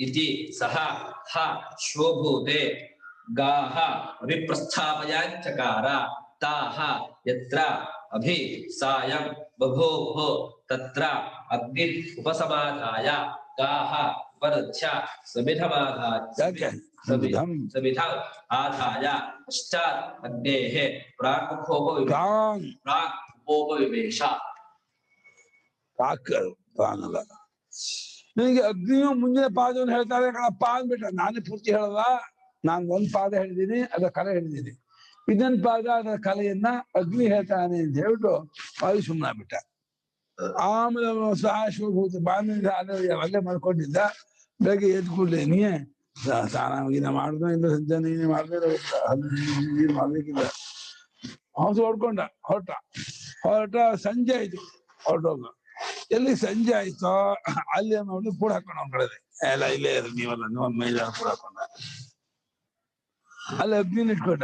इति सः ह शोभूते गाः विप्रस्थापयाच्चकार ताः यत्र अभि सायं बभूवुः तत्र अग्नि उपसमाधाय गाः उपरुध्य समिधमाधाय समिधा आधाय पश्चात् अग्नेः प्राक्मुखोपविवेश. ನಿನಗೆ ಅಗ್ನಿಯು ಮುಂದಿನ ಪಾದವನ್ನು ಹೇಳ್ತಾರೆ ಕಣಪ್ಪ ಅಂದ್ಬಿಟ್ಟ. ನಾನೇ ಪೂರ್ತಿ ಹೇಳಲ್ಲ, ನಾನು ಒಂದ್ ಪಾದ ಹೇಳಿದ್ದೀನಿ, ಅದರ ಕಲೆ ಹೇಳಿದ್ದೀನಿ, ಇನ್ನೊಂದು ಪಾದ ಅದರ ಕಲೆಯನ್ನ ಅಗ್ನಿ ಹೇಳ್ತಾನೆ ಅಂತ ಹೇಳ್ಬಿಟ್ಟು ಅದು ಸುಮ್ಮನಾಗ್ಬಿಟ್ಟ. ಆಮೇಲೆ ಸಾಶ್ವಭೂತ ಬಾಂಧ ಅಲ್ಲೇ ಮಾಡ್ಕೊಂಡಿದ್ದ. ಬೆಳಗ್ಗೆ ಎದ್ದು ಕೂಡಲೇ ನೀಯೇ ಸ್ನಾನ ಗೀನ ಮಾಡಿದ್ನೋ ಇಲ್ಲ, ಸಂಜೆ ನೀನೇ ಮಾಡಿದ್ರೆ ನೀರು ಮಾಡ್ಬೇಕಿಲ್ಲ, ಹೌದು ಹೊಡ್ಕೊಂಡ ಹೊರಟ ಸಂಜೆ ಆಯ್ತು ಹೊರಟೋಗ. ಎಲ್ಲಿ ಸಂಜೆ ಆಯ್ತೋ ಅಲ್ಲಿ ನೋಡಿ ಕೂಡ ಹಾಕೊಂಡ ಅವ್ನ ಕಡೆ ಎಲ್ಲ ಇಲ್ಲೇ ಇರು ನೀವಲ್ಲ ನೀವು ಮೈದ ಕೂಡ ಹಾಕೊಂಡ ಅಲ್ಲಿ ಅಗ್ನಿನ ಇಟ್ಕೊಂಡ.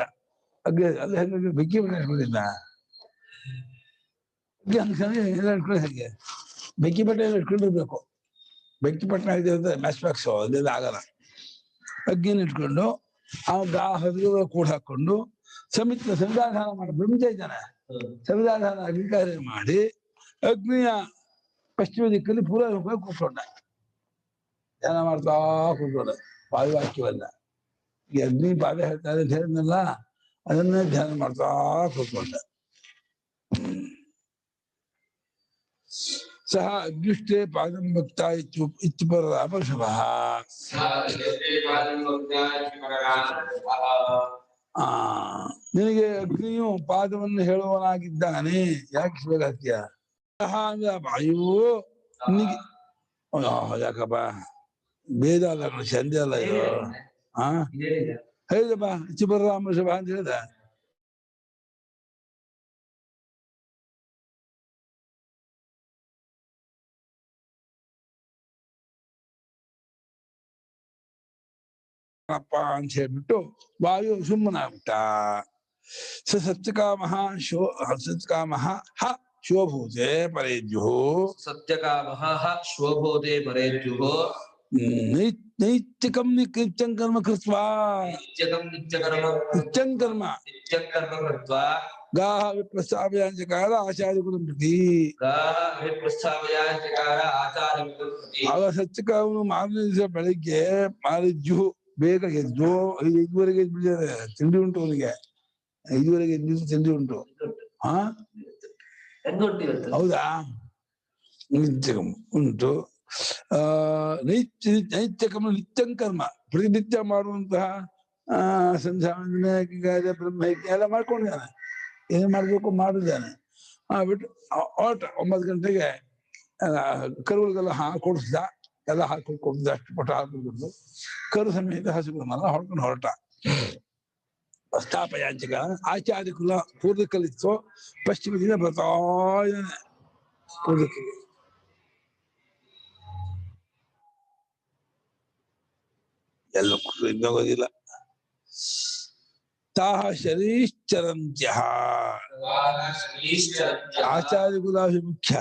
ಅಲ್ಲಿ ಹೆಂಗ ಬೆಂಕಿ ಮನೆ ಇಟ್ಕೊಂಡಿದ್ದ ಎಲ್ಲ ಇಟ್ಕೊಳ್ಳಿ ಹಾಗೆ ಬೆಂಕಿ ಪಟ್ಟೆ ಎಲ್ಲ ಇಟ್ಕೊಂಡಿರ್ಬೇಕು. ಬೆಂಕಿ ಪಟ್ಟಣ ಇದೆ ಅಂದ್ರೆ ಮ್ಯಾಚ್ ಬಾಕ್ಸ್ ಅದೆಲ್ಲ ಆಗಲ್ಲ. ಅಗ್ನಿನ ಇಟ್ಕೊಂಡು ಹದಿರು ಕೂಡ ಹಾಕೊಂಡು ಸಂವಿಧಾನ ಮಾಡಿ ಬ್ರಹ್ಮಚ ಇದ್ದಾನೆ. ಸಂವಿಧಾನ ಅಗ್ನಿಕಾರ್ಯ ಮಾಡಿ ಅಗ್ನಿಯ ಪಶ್ಚಿಮ ದಿಕ್ಕಲ್ಲಿ ಪೂರ ರೂಪಾಯಿ ಕೂತ್ಕೊಂಡ ಧ್ಯಾನ ಮಾಡ್ತಾ ಕೂತ್ಕೊಂಡ. ವಾಯುವಾಕ್ಯವಲ್ಲ ಈ ಅಗ್ನಿ ಪಾದ ಹೇಳ್ತಾರೆ ಅಂತ ಹೇಳಿದ್ನಲ್ಲ ಅದನ್ನ ಧ್ಯಾನ ಮಾಡ್ತಾ ಕೂತ್ಕೊಂಡ. ಸಹ ಅಗ್ನಿಷ್ಠೆ ಪಾದಂ ಭಕ್ತ ಇತ್ಯುಪರಾಮ ಶುಭಃ. ನಿನಗೆ ಅಗ್ನಿಯು ಪಾದವನ್ನು ಹೇಳುವನಾಗಿದ್ದಾನೆ. ಯಾಕೆ ಬೇಕಾಗ್ತೀಯ? ಅಂದ್ರೆ ವಾಯು ನಿನಗೆ ಯಾಕಪ್ಪ ಭೇದ ಅಲ್ಲ ಸಂಧಿ ಅಲ್ಲ ಇದು. ಹೇಳಿದಪ್ಪ ಇತ್ಯುಪರಾಮ ಶುಭ ಅಂತ ಹೇಳ್ದ. ಅಪ್ಪ ಅಂತ ಹೇಳ್ಬಿಟ್ಟು ವಾಯು ಸುಮ್ಮನಾಗ್ಬಿಟ್ಟ. ಸತ್ಯಕಾಮ ಸತ್ಯಕಾಮ ಹ ಶಿವಭೂತೆ ಪರೇದ್ಯು. ಸತ್ಯಕಾಮಃ ಶ್ವಭೂತೆ ಪರೇದ್ಯು. ನೈತ್ಯಕಂ ನಿತ್ಯಂ ಕರ್ಮ ಕೃತ್ವಾ. ನಿತ್ಯಂ ಕರ್ಮ ಕೃತ್ವಾ ಗಾಹ ವಿಪ್ರಸ್ಥಾಪಯಾಂಚಕಾರ ಆಚಾರ್ಯಗುರುಂ ಪ್ರತಿ. ಆಗ ಸತ್ಯಕಾಮನು ಮಾರನೇ ದಿವಸ ಬೆಳಿಗ್ಗೆ ಮಾಡಿದ್ದು ಬೇಗ ಎದ್ದು 5:30ಗೆ ಎದ್ಬಿಟ್ಟಿದ್ದಾರೆ. ತಿಂಡಿ ಉಂಟು ಅವನಿಗೆ 5:30ಗೆ ಎದ್ದು ತಿಂಡಿ ಉಂಟು. ಹೌದಾ? ನಿತ್ಯಕಂ ಉಂಟು. ನೈತ್ಯಕಂ ನಿತ್ಯಂ ಕರ್ಮ ಪ್ರತಿನಿತ್ಯ ಮಾಡುವಂತಹ ಸಂಧ್ಯಾ ಕಾರ್ಯ ಬ್ರಹ್ಮಯಜ್ಞ ಎಲ್ಲ ಮಾಡ್ಕೊಂಡಿದ್ದಾನೆ. ಏನ್ ಮಾಡ್ಬೇಕು ಮಾಡಿದ್ದಾನೆ. ಬಿಟ್ಟು ಹೊರಟ 9 ಗಂಟೆಗೆ ಕರುಗಳಿಗೆಲ್ಲ ಹಾಲು ಕೊಡಿಸ್ದ. ಎಲ್ಲ ಹಾಲು ಕೊಡ್ದು ಅಷ್ಟು ಪಟ ಹಾಲು ಕೊಡ್ದು ಕರು ಸಮೇತ ಹಸುಗಳನ್ನೆಲ್ಲ ಹೊಡ್ಕೊಂಡು ಹೊರಟ. ಸ್ಥಾಪಯಾಂಚಕ ಆಚಾರ್ಯ ಕುಲ ಪೂರ್ವಕಲ್ಲಿತ್ತು. ಪಶ್ಚಿಮದಿಂದ ಬರ್ತಾ ಇದ್ದಾನೆ ಪೂರ್ವಕಿಗೆ. ಎಲ್ಲ ಇನ್ನೋಗೋದಿಲ್ಲ. ತಾಹ ಶರೀಶ್ಚರಂತ್ಯ ಆಚಾರ್ಯಕುಲಾಭಿಮುಖ್ಯ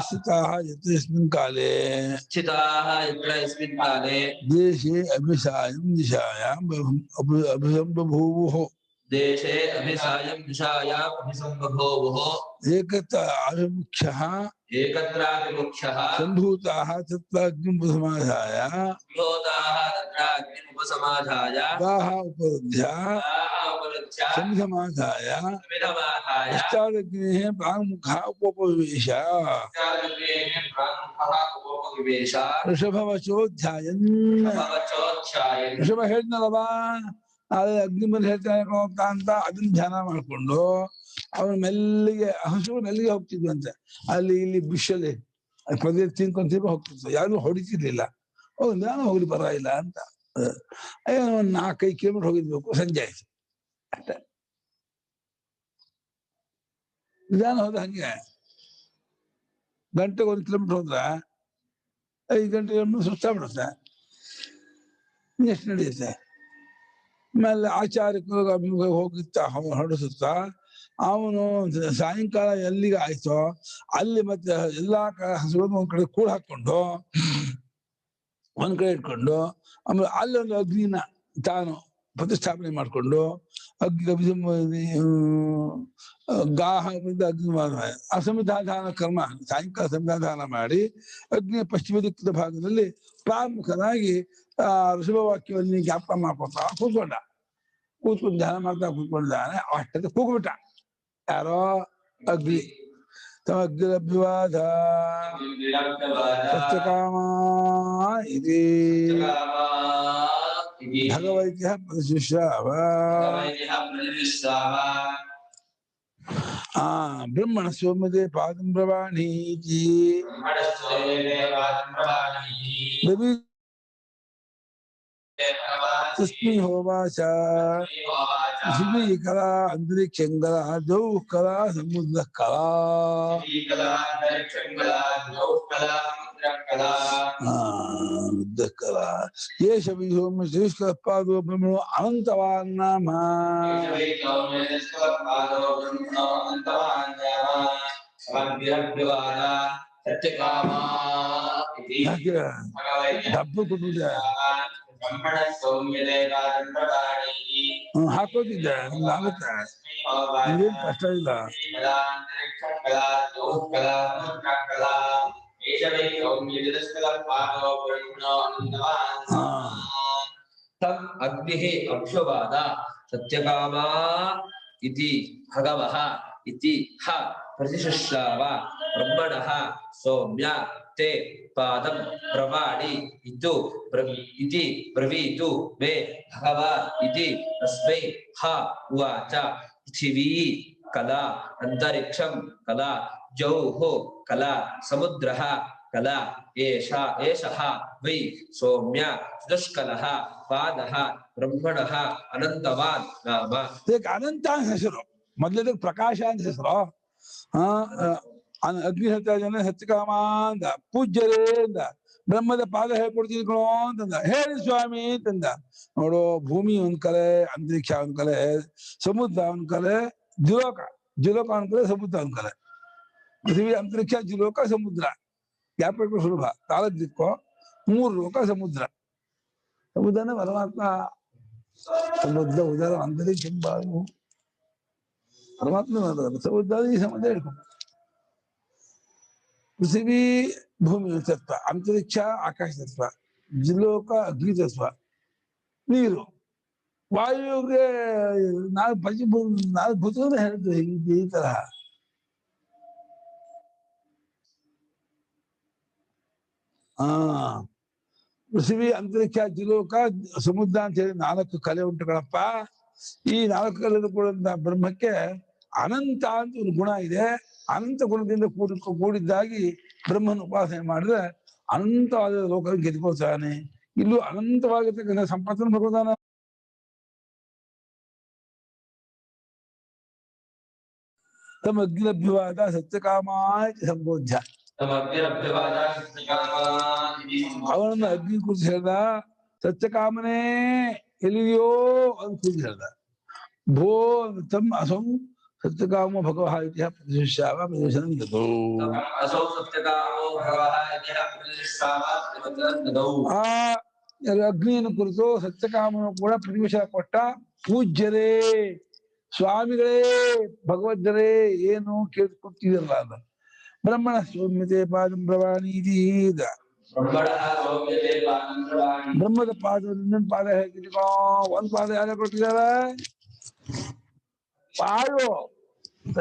ಸ್ಥಿತಾಃ ಯತ್ರ ಯಸ್ಮಿನ್ ಕಾಲೇ ದೇಶೇ ಅಭಿಸಾಯಂ ದಿಶಾಯಾಂ ಅಭಿಸಂಬಭೂವುಃ. ದೇಶೇ ಅಭಿಸಾಯಂ ದಿಶಾಯಾಂ ಅಭಿಸಂಬಭೂವುಃ. ಏಕತ್ರಾಭಿಮುಖ್ಯಃ ಸಂಭೂತಾಃ ತತ್ರ ಅಗ್ನಿಂ ಉಪಸಮಾಧಾಯ ಗಾಹ ಉಪರುದ್ಧ್ಯ ಸಂಸಮಾಧಾಯ ಪಶ್ಚಾದಗ್ನೇಃ ಪ್ರಾಂಗುಖಃ ಉಪೋಪವಿವೇಶ ಋಷಭವಚೋಧ್ಯಾಯನ್. ಋಷಭ ಹೇಳಿದ್ನಲ್ಲವ ಅದೇ ಅಗ್ನಿ ಬಂದು ಹೇಳ್ತಾನೆ ಹೋಗ್ತಾ ಅಂತ ಅದನ್ನ ಧ್ಯಾನ ಮಾಡ್ಕೊಂಡು ಅವನು ಮೆಲ್ಲಿಗೆ ಹಸು ಮೆಲ್ಲಿಗೆ ಹೋಗ್ತಿದ್ವಂತೆ. ಅಲ್ಲಿ ಇಲ್ಲಿ ಬಿಷಲ್ಲಿ ಪದೇ ತಿನ್ಕೊಂತ ಹೋಗ್ತಿದ್ವು. ಯಾರು ಹೊಡಿತಿರ್ಲಿಲ್ಲ. ನಾನು ಹೋಗ್ಲಿ ಪರವಾಗಿಲ್ಲ ಅಂತ. ಒಂದು 4-5 ಕಿಲೋಮೀಟರ್ ಹೋಗಿದ್ಬೇಕು. ಸಂಜೆ ಆಯ್ತು ಅಷ್ಟೇ. ನಿಧಾನ ಹೋದ ಹಂಗೆ ಗಂಟೆಗೆ 1 ಕಿಲೋಮೀಟರ್ ಹೋದ್ರ 5 ಗಂಟೆ ಸುಸ್ತಾಗ್ಬಿಡುತ್ತೆ. ಎಷ್ಟು ನಡೆಯುತ್ತೆ. ಆಮೇಲೆ ಆಚಾರ್ಯಕ್ಕೆ ಅಭಿಮುಖ ಹೋಗುತ್ತಾ ಹೊರಡಿಸುತ್ತಾ ಅವನು ಸಾಯಂಕಾಲ ಎಲ್ಲಿಗೆ ಆಯ್ತೋ ಅಲ್ಲಿ ಮತ್ತೆ ಎಲ್ಲಾ ಹಸುಗಳನ್ನು ಒಂದ್ ಕಡೆ ಕೂಡ ಹಾಕೊಂಡು ಒಂದ್ ಕಡೆ ಇಟ್ಕೊಂಡು ಆಮೇಲೆ ಅಲ್ಲೊಂದು ಅಗ್ನಿನ ತಾನು ಪ್ರತಿಷ್ಠಾಪನೆ ಮಾಡಿಕೊಂಡು ಗಾಹ ಅಗ್ನಿ ಅಸಂವಿಧಾನ ಕರ್ಮ ಸಾಯಂಕಾಲ ಸಂವಿಧಾನ ಮಾಡಿ ಅಗ್ನಿಯ ಪಶ್ಚಿಮ ದಿಕ್ಕದ ಭಾಗದಲ್ಲಿ ಪ್ರಾಮುಖನಾಗಿ ಋಷಭವಾಕ್ಯವನ್ನು ಜ್ಞಾಪಕ ಮಾಡ್ಕೊತಾ ಕೂತ್ಕೊಂಡು ಧ್ಯಾನ ಮಾಡ್ತಾ ಕೂತ್ಕೊಂಡಿದ್ದಾನೆ. ಅಷ್ಟಕ್ಕೆ ಕೂಗ್ಬಿಟ್ಟ ಯಾರೋ ಅಗ್ನಿ. ತಮಗ್ರಭ್ಯವಾದ ಸತ್ಯಕಾಮ ಇತಿ ಭಗವೈತ್ಯ ಪ್ರತಿಶಿಷ್ಯಾವ ಬ್ರಹ್ಮಣ ಸೌಮ್ಯತೆ ಪಾದಂ ಪ್ರವಾಣೀತಿ ತಸ್ಮೈ ಹೋವಾಚ ಪೃಥಿವೀ ಕಲಾ ಅಂತರಿಕ್ಷಂಗಲ ಜೌ ಕಲಾ ಸಮುದ್ರ ಕಲಾ ಕಲಾ ಏಷ ವಿಹೋಮ ಶ್ರೀಷ್ಕಪಾದೋ ಬ್ರಹ್ಮಣೋ ಅನಂತವಾನ್ ನಾಮ ಡಬ್ಬು ಕೊಟ್ಟಿದ್ದೆ ಹಾಕೋತಿದ್ದೆ ಆಗುತ್ತೆ ಇದೇನ್ ಕಷ್ಟ ಇಲ್ಲ तम् अग्निः अभ्युवाद सत्यकामा इति भगवः इति ह प्रतिशिष्टाव ब्रह्मणः सौम्य ते पादं प्रवाणि इति ब्रवीतु मे भगव इति तस्मै ह उवाच पृथिवी कला अन्तरिक्षं कला जौः कला समुद्रः कला एषः वै सौम्य दुष्कलः पादः ब्रह्मणः अनन्तवान् नाम ಇದಕ್ಕೆ ಅನಂತ ಅಂತ ಹೆಸರು ಮೊದಲದಕ್ಕೆ ಪ್ರಕಾಶ ಅಂತ ಹೆಸರು ಅಗ್ನಿ ಸತ್ಯ ಸತ್ಯಕಾಮ ಅಂತ ಪೂಜ್ಯರೇ ಅಂತ ಬ್ರಹ್ಮದ ಪಾದ ಹೇಳ್ಕೊಡ್ತೀನಿ ಕಣೋ ಅಂತಂದ ಹೇಳಿ ಸ್ವಾಮಿ ಅಂತಂದ ನೋಡು ಭೂಮಿ ಒಂದ್ ಕಲೆ ಅಂತರಿಕ್ಷ ಒಂದ್ ಕಲೆ ಸಮುದ್ರ ಒಂದ್ ಕಲೆ ದ್ಯುಲೋಕ ಒಂದ್ ಕಲೆ ಸಮುದ್ರ ಒಂದ್ ಕಲೆ ಪೃಥ್ವಿ ಅಂತರಿಕ್ಷ ದ್ಯುಲೋಕ ಸಮುದ್ರ ಗ್ಯಾಪ್ ಇಟ್ಕೊಂಡು ಸುಲಭ ತಾಲದಿಕ್ಕೋ 3 ಲೋಕ ಸಮುದ್ರ ಸಮುದ್ರನ ಪರಮಾತ್ಮ ಸಮುದ್ರ ಉದರ ಅಂತರಿಕ್ಷ ಪರಮಾತ್ಮ ಸಮುದ್ರ ಈ ಸಮುದ್ರ ಹೇಳ್ಕೊಂಡು ಪೃಥ್ವಿ ಭೂಮಿ ತತ್ವ ಅಂತರಿಕ್ಷ ಆಕಾಶ ತತ್ವ ದ್ಯುಲೋಕ ಅಗ್ನಿ ತತ್ವ ನೀರು ವಾಯುಗೆ 4 ಭೂತಗಳನ್ನ ಹೇಳಿದ್ದು ಈ ತರಹ ಪೃಥ್ವಿ ಅಂತರಿಕ್ಷ ದ್ಯುಲೋಕ ಸಮುದ್ರ ಅಂತ ಹೇಳಿ 4 ಕಲೆ ಉಂಟು ಕಣಪ್ಪ ಈ 4 ಕಲೆ ಕೂಡ ಬ್ರಹ್ಮಕ್ಕೆ ಅನಂತ ಅಂತ ಒಂದು ಗುಣ ಇದೆ ಅನಂತ ಗುಣದಿಂದ ಕೂಡಿದ್ದಾಗಿ ಬ್ರಹ್ಮನ ಉಪಾಸನೆ ಮಾಡಿದ್ರೆ ಅನಂತವಾದ ಲೋಕ ಗೆದ್ಕೊಳ್ತಾನೆ ಇಲ್ಲೂ ಅನಂತವಾಗಿರ್ತಕ್ಕಂಥ ಸಂಪತ್ತನ್ನು ಭಗವಂತನ ತಮ್ಮ ಅಗ್ನಿಲಭ್ಯವಾದ ಸತ್ಯಕಾಮಾಯ ಸಂಬೋಧ್ಯ ಅವನನ್ನ ಅಗ್ನಿ ಕುರಿತು ಹೇಳ್ದ ಸತ್ಯಕಾಮನೇ ಎಲ್ಲಿದೆಯೋ ಅಂತ ಕುರಿತು ಹೇಳ್ದ ಭೋ ತಮ್ಮ ಅಸೌ ಸತ್ಯಕಾಮೋ ಭಗವಃ ಇತಿಹ ಪ್ರತಿಶಿಷ್ಯಾವ ಪ್ರದರ್ಶನ ಆ ಅಗ್ನಿಯನ್ನು ಕುರಿತು ಸತ್ಯಕಾಮನು ಕೂಡ ಪ್ರತಿವೇಶ ಕೊಟ್ಟ ಪೂಜ್ಯರೇ ಸ್ವಾಮಿಗಳೇ ಭಗವದ್ಗರೇ ಏನು ಕೇಳ್ಕೊಟ್ಟಿದಲ್ಲ ಅದ ಬ್ರಹ್ಮಣ ಸೌಮ್ಯತೆ ಪಾದಂ ಪ್ರವಾಣಿ ಇದೀಗ ಬ್ರಹ್ಮದ ಪಾದ ಇನ್ನೊಂದು ಪಾದ ಹೇಳ್ತಿದ್ಕೋ ಒಂದ್ ಪಾದ ಯಾರು ಕೊಟ್ಟಿದಾರ ಪಾಡು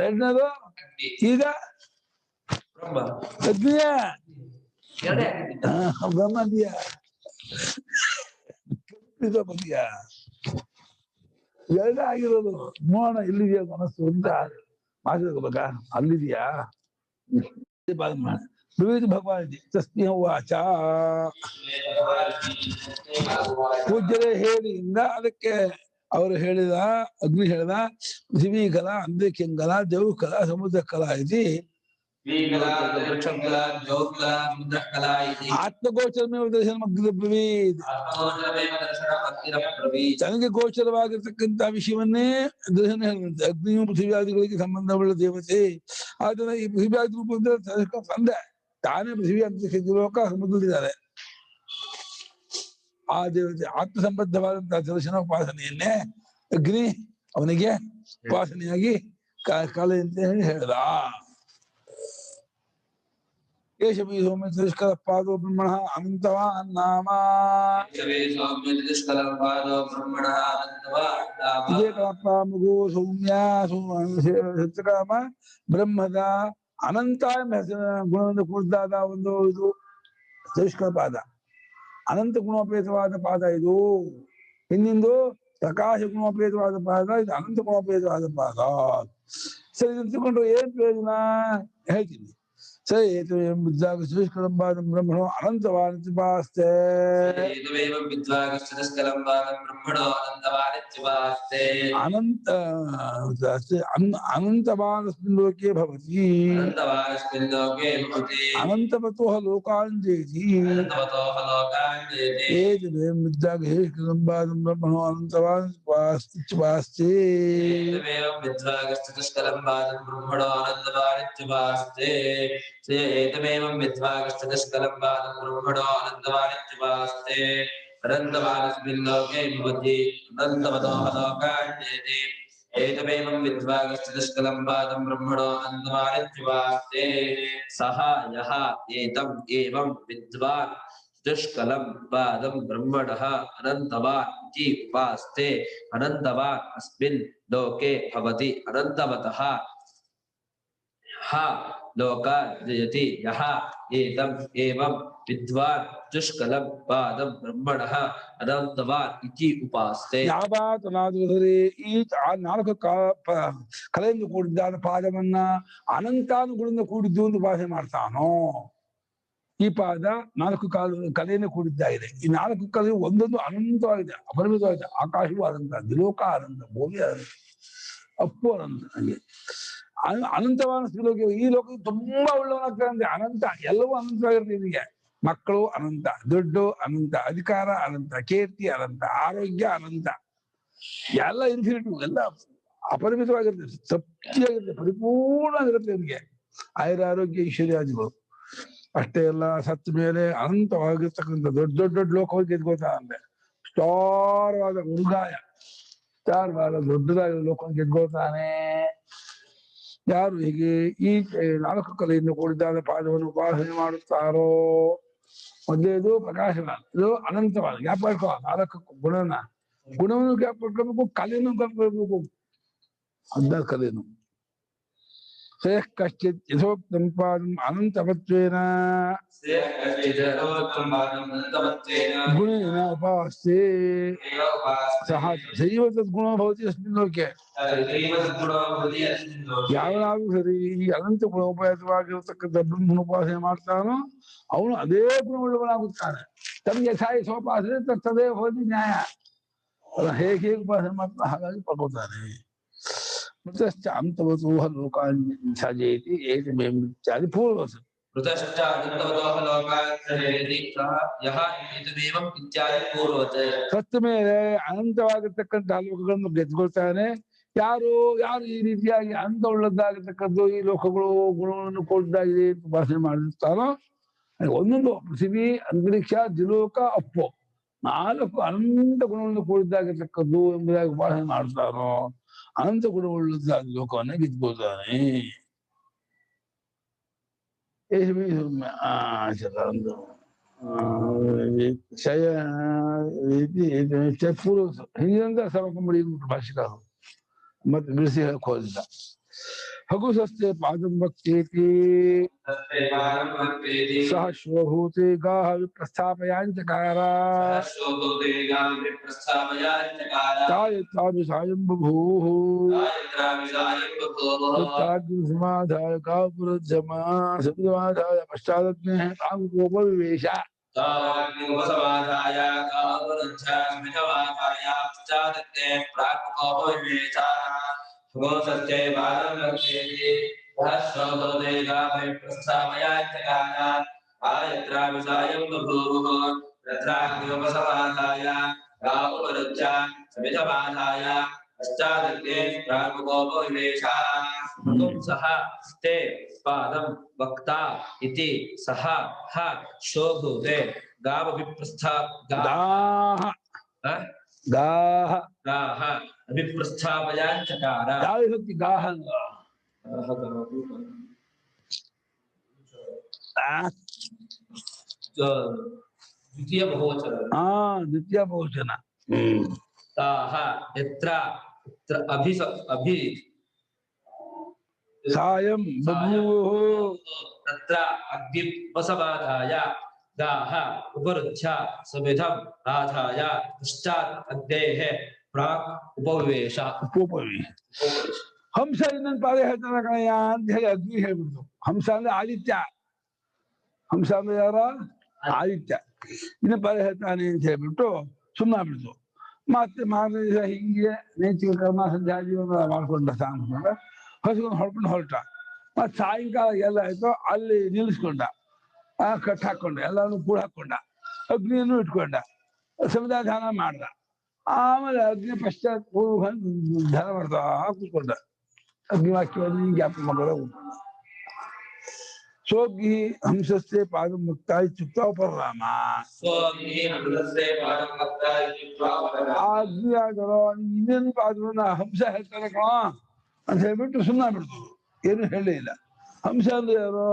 ಎರಡನೇದು ಈಗ ಅಗ್ನಿಯ ಬ್ರಹ್ಮದಿಯ ಬದಿಯ ಎರಡೇ ಆಗಿರೋದು ನೋಡೋಣ ಇಲ್ಲಿದೆಯಾ ಮನಸ್ಸು ಅಂತ ಮಾತಾಡ್ಕೋಬೇಕಾ ಅಲ್ಲಿದೆಯಾ ವಿವಿಧ ಭಗವಾನ್ ತಸ್ಮೈ ವಾಚ ಪೂಜ್ಯರೇ ಹೇಳಿಂದ ಅದಕ್ಕೆ ಅವರು ಹೇಳಿದ ಅಗ್ನಿ ಹೇಳಿದ ಪೃಥ್ವಿ ಕಲಾ ಅಂತರಿಕ್ಷಂಕಲ ಜೌ ಕಲಾ ಸಮುದ್ರ ಕಲಾ ಇದೆ ಆತ್ಮಗೋಚರಮೇವ ದರ್ಶನ ತನಗೆ ಗೋಚರವಾಗಿರ್ತಕ್ಕಂಥ ವಿಷಯವನ್ನೇ ದರ್ಶನ ಹೇಳಿದಂತೆ ಅಗ್ನಿಯು ಪೃಥ್ವಿಯಾದಿಗಳಿಗೆ ಸಂಬಂಧವುಳ್ಳ ದೇವತೆ ಆದ್ರೆ ಈ ಪೃಥ್ವಿಯಾದಿ ರೂಪ ತಂದೆ ತಾನೇ ಪೃಥ್ವಿ ಅಂತರಿಕ್ಷ ಲೋಕ ಸಮುದ್ರದಿದ್ದಾರೆ ಆ ದೇವತೆ ಆತ್ಮ ಸಂಬದ್ಧವಾದಂತಹ ದರ್ಶನ ಉಪಾಸನೆಯನ್ನೇ ಅಗ್ನಿ ಅವನಿಗೆ ಉಪಾಸನೆಯಾಗಿ ಕಲೆ ಅಂತ ಹೇಳಿ ಹೇಳ್ದ ಕೇಶವಿ ಸೌಮ್ಯ ತಿರಸ್ಕರ ಪಾದೋ ಬ್ರಹ್ಮಣ ಅನಂತವಾನ್ ನಾಮ ಇದೇ ಕಳಪ್ಪ ಮಗು ಸೌಮ್ಯ ಸತ್ಯಕಾಮ ಬ್ರಹ್ಮದ ಅನಂತ ಗುಣದಿಂದ ಕೂಡಿದಾದ ಒಂದು ಇದು ತಿರಸ್ಕರ ಪಾದ ಅನಂತ ಗುಣೋಪೇತವಾದ ಪಾದ ಇದು ಹಿಂದಿಂದು ಪ್ರಕಾಶ ಗುಣೋಪೇತವಾದ ಪಾದ ಇದು ಅನಂತ ಗುಣೋಪೇತವಾದ ಪಾದ ಸರಿ ಇದನ್ನು ತಿಳ್ಕೊಂಡು ಏನ್ ಪ್ರಯೋಜನ ಹೇಳ್ತೀನಿ स एतमेवं विद्वागुष्कलम्बादं ब्रह्मणो अनन्तवानित्युपास्ते एतमेवं विद्वागुष्कलम्बादं ब्रह्मणो अनन्तवानित्युपास्ते अनन्त अनन्तवानस्मिन् लोके भवति अनन्तवानस्मिन् लोके भवति अनन्तवतोः लोकान् जयति अनन्तवतोः लोकान् जयति एतमेवं विद्वागुष्कलम्बादं ब्रह्मणो अनन्तवानित्युपास्ते एतमेवं विद्वागुष्कलम्बादं ब्रह्मणो अनन्तवानित्युपास्ते एतमेवं विद्वागुष्कलम्बादं ब्रह्मणो अनन्तवानित्युपास्ते अनन्तवानस्मिन् लोके भवति अनन्तवतोः लोकान् जयति एतमेवं विद्वागुष्कलम्बादं ब्रह्मणो अनन्तवानित्युपास्ते सः यः एतम् एवं विद्वान् दुष्कलं पादं ब्रह्मणः अनन्तवान् इति उपास्ते अनन्तवान् अस्मिन् लोके भवति अनन्तवतः हा लोकान् जयति यः एतम् एवं विद्वान् दुष्कलं पादं ब्रह्मणः अनन्तवान् इति उपास्ते ಯಾವಾತನಾದರೆ ಈ ನಾಲ್ಕು ಕಲೆಯಿಂದ ಕೂಡಿದ್ದಾದ ಪಾದವನ್ನ ಅನಂತಾನುಗುಣದಿಂದ ಕೂಡಿದ್ದು ಎಂದು ಭಾಷೆ ಮಾಡ್ತಾನೋ. ಈ ಪಾದ ನಾಲ್ಕು ಕಲೆಯಿಂದ ಕೂಡಿದ್ದಾಗಿದೆ. ಈ ನಾಲ್ಕು ಕಲೆ ಒಂದೊಂದು ಅನಂತವಾಗಿದೆ, ಅಪರಿಮಿತವಾಗಿದೆ. ಆಕಾಶವೂ ಅನಂತ, ದಿಲೋಕ ಅನಂತ, ಭೂಮಿ ಅನಂತ, ಅಪ್ಪು ಅನಂತ. ಹಾಗೆ ಅನಂತವಾದ ಲೋಕ, ಈ ಲೋಕ ತುಂಬಾ ಒಳ್ಳೆಯವನಾಗ್ತಾನೆ. ಅನಂತ, ಎಲ್ಲವೂ ಅನಂತವಾಗಿರುತ್ತೆ. ನಿಮಗೆ ಮಕ್ಕಳು ಅನಂತ, ದುಡ್ಡು ಅನಂತ, ಅಧಿಕಾರ ಅನಂತ, ಕೀರ್ತಿ ಅನಂತ, ಆರೋಗ್ಯ ಅನಂತ, ಎಲ್ಲ ಇನ್ಫಿನಿಟಿವ್, ಎಲ್ಲ ಅಪರಿಮಿತವಾಗಿರುತ್ತೆ, ತೃಪ್ತಿಯಾಗಿರುತ್ತೆ, ಪರಿಪೂರ್ಣ ಆಗಿರುತ್ತೆ. ನಿಮಗೆ ಆಯುರಾರೋಗ್ಯ ಐಶ್ವರ್ಯಾದಿಗಳು ಅಷ್ಟೇ ಎಲ್ಲ. ಸತ್ತ ಮೇಲೆ ಅನಂತವಾಗಿರ್ತಕ್ಕಂಥ ದೊಡ್ಡ ದೊಡ್ಡ ದೊಡ್ಡ ಲೋಕವಾಗಿ ಗೆದ್ಕೋತಾನಂತೆ. ವಿಸ್ತಾರವಾದ ಮೃಗಾಯ, ವಿಸ್ತಾರವಾದ ದೊಡ್ಡದಾದ ಲೋಕವನ್ನು ಗೆದ್ಕೋತಾನೆ. ಯಾರು ಹೀಗೆ ಈ ನಾಲ್ಕು ಕಲೆಯಿಂದ ಕೂಡಿದ್ದಾದ ಪಾದವನ್ನು ಉಪಾಸನೆ ಮಾಡುತ್ತಾರೋ. ಮೊದಲೇದು ಪ್ರಕಾಶವಾದ, ಇದು ಅನಂತವಾದ. ಜ್ಞಾಪ ಇಟ್ಕೋ ನಾಲ್ಕು ಗುಣವನ್ನು ಜ್ಞಾಪ ಇಟ್ಕೋಬೇಕು, ಕಲೆಯನ್ನು ಜ್ಞಾಪ ಇಟ್ಕೋಬೇಕು. ಅರ್ಧ ಕಲೆನು ಶ್ರೇಯಃ ಕಶ್ಚಿತ್ ಯಥೋಕ್ತಂ ಪಾದಂ ಅನಂತವತ್ವೇನ ಗುಣೇನ ಉಪಾಸ್ತೆ ಸಹ ಸೈವ ತದ್ಗುಣೋ ಭವತಿ ಅಸ್ಮಿನ್ ಲೋಕೆ. ಯಾವನಾದ್ರೂ ಸರಿ ಈ ಅನಂತ ಗುಣೋಪಯುತವಾಗಿರತಕ್ಕಂಥ ಬ್ರಹ್ಮನ ಉಪಾಸನೆ ಮಾಡ್ತಾನೋ ಅವನು ಅದೇ ಗುಣವುಳ್ಳವನಾಗುತ್ತಾನೆ. ತಮಗೆ ಯಥಾಯಿ ಸೋಪಾಸನೆ ತದೇ ಹೋಗಿ ನ್ಯಾಯ. ಹೇಗೆ ಉಪಾಸನೆ ಮಾಡ್ತಾನೆ ಹಾಗಾಗಿ ಪಡ್ಕೊತಾನೆ. ಮೃತಶ್ಚ ಅಂತವತೋಹ ಲೋಕಾನ್ ಸಜೇತಿ ಏತಮೇವ ಇತ್ಯಾದಿ ಪೂರ್ವವತ್. ಮೃತಶ್ಚ ಅಂತವತೋಹ ಲೋಕಾನ್ ಸಜೇತಿ ಯಹ ಏತಮೇವಂ ಇತ್ಯಾದಿ ಪೂರ್ವವತ್. ಸತ್ತ ಮೇಲೆ ಅನಂತವಾಗಿರ್ತಕ್ಕಂಥ ಲೋಕಗಳನ್ನು ಗೆದ್ಕೊಳ್ತಾನೆ. ಯಾರು ಈ ರೀತಿಯಾಗಿ ಅಂತ ಉಳ್ಳದ್ದಾಗಿರ್ತಕ್ಕಂಥ ಈ ಲೋಕಗಳು ಗುಣಗಳನ್ನು ಕೊಡ್ದಾಗಿದೆ ಉಪಾಸನೆ ಮಾಡಿರ್ತಾನೋ, ಒಂದೊಂದು ಪೃಥ್ವಿ, ಅಂತರಿಕ್ಷ, ದಿಲೋಕ, ಅಪ್ಪು, ನಾಲ್ಕು ಅನಂತ ಗುಣಗಳನ್ನು ಕೂಡಿದ್ದಾಗಿರ್ತಕ್ಕದ್ದು ಎಂಬುದಾಗಿ ಉಪಾಸನೆ ಮಾಡ್ತಾನೋ ಅನಂತ ಗುಣವುಳ್ಳದ್ದಾದ ಲೋಕವನ್ನ ಗೆದ್ಕೊಳ್ತಾನೆ. ಪೂರ್ವ ಹಿಂದಿನಿಂದ ಸರ್ವಕಂಬಳಿ ಭಾಷಿಕರು ಮತ್ತೆ ಬಿಡಿಸಿ ಹೋಲಿಲ್ಲ. ಹಗುಸಸ್ತೆ ಪಾದಂ ಭಕ್ತೇತಿ ಸಹ ಶ್ವಭೂತೆ ಗಾಹ ವಿಪ್ರಸ್ಥಾಪಯಾಂಚಕಾರ ಕಾಯತ್ರಾಪಿ ಸಾಯಂ ಬಭೂಃ ಸಮಾಧಾಯ ಕಾಪುರಜಮಾಧಾಯ ಪಶ್ಚಾದಗ್ನೇ ಕಾಮಕೋಪವಿವೇಶ. ಸಹ ಸ್ತೆ ಪಾದಂ ವಕ್ತಾ ಇತಿ ಸಹ ಹ ಶೋಭುತೆ ಗಾವ ವಿಪ್ರಸ್ಥ ಗಾಹ ಗಾಹ ಅಭಿಪ್ರಸ್ಥಾಪಯಾಂಚಕಾರ. ಯಾವ ಶಕ್ತಿ ಗಾಹ ದ್ವಿತೀಯ ಬಹುವಚನ. ದ್ವಿತೀಯ ಬಹುವಚನ. ತಾಹ ಯತ್ರ ಅಭಿ ಸಾಯಂ ಬಭೂವುಃ ತತ್ರ ಅಗ್ನಿಪಸಮಾಧಾಯ ಗಾಹ ಉಪರುಚ್ಯ ಸಮಿಧಂ ಆಧಾಯ ಪಶ್ಚಾತ್ ಅಗ್ನೇಃ ಪ್ರಾಕ್ ಉಪವಿವೇಶ. ಹಂಸ ಇನ್ನೊಂದು ಪಾದ ಹೇಳ್ತಾನೆ ಕಣಯ್ಯ ಅಂತ ಹೇಳಿ ಅಗ್ನಿ ಹೇಳ್ಬಿಡ್ತು. ಹಂಸ ಅಂದ್ರೆ ಆದಿತ್ಯ, ಹಂಸ ಅಂದ್ರೆ ಯಾರ ಆದಿತ್ಯ. ಇನ್ನೊಂದು ಪಾದ ಹೇಳ್ತಾನೆ ಅಂತ ಹೇಳ್ಬಿಟ್ಟು ಸುಮ್ಮನಾಗ್ಬಿಡ್ತು. ಮತ್ತೆ ಮಾರನೇ ದಿವಸ ಹಿಂಗೆ ನೈತಿಕ ಕರ್ಮ ಸಂಧ್ಯಾ ಜೀವನ ಮಾಡ್ಕೊಂಡ ಸಾಂಸ್ಕೊಂಡ ಹಸುವನ್ನು ಹೊಡ್ಕೊಂಡು ಹೊರಟ. ಮತ್ತೆ ಸಾಯಂಕಾಲ ಎಲ್ಲ ಆಯ್ತು, ಅಲ್ಲಿ ನಿಲ್ಲಿಸ್ಕೊಂಡ, ಕಟ್ ಹಾಕೊಂಡ, ಎಲ್ಲಾನು ಕೂಡ ಹಾಕೊಂಡ, ಅಗ್ನಿಯನ್ನು ಇಟ್ಕೊಂಡ, ಸಮುದಾಯ ಧ್ಯಾನ ಮಾಡ್ದ. ಆಮೇಲೆ ಅಗ್ನಿ ಪಶ್ಚಾತ್ ಧ್ಯಾನ ಮಾಡ್ತಾ ಕೂತ್ಕೊಂಡ. ಅಗ್ನಿವಾಕ್ಯವನ್ನು ಜ್ಞಾಪ ಮಗಳು ಸೋಗ್ಗಿ ಹಂಸಸ್ತೆ ಪಾದ ಮುಕ್ತ ಇತ್ಯುಕ್ತ ಪರರಾಮ. ಆ ಅಗ್ನಿ ಆದರೋ ಇನ್ನೇನು ಪಾದವನ್ನ ಹಂಸ ಹೇಳ್ತಾನೆ ಕಣ ಅಂತ ಹೇಳ್ಬಿಟ್ಟು ಸುಮ್ಮನೆ ಬಿಡ್ತು, ಏನು ಹೇಳಲೇ ಇಲ್ಲ. ಹಂಸ ಅಂದ್ರೆ ಯಾರು?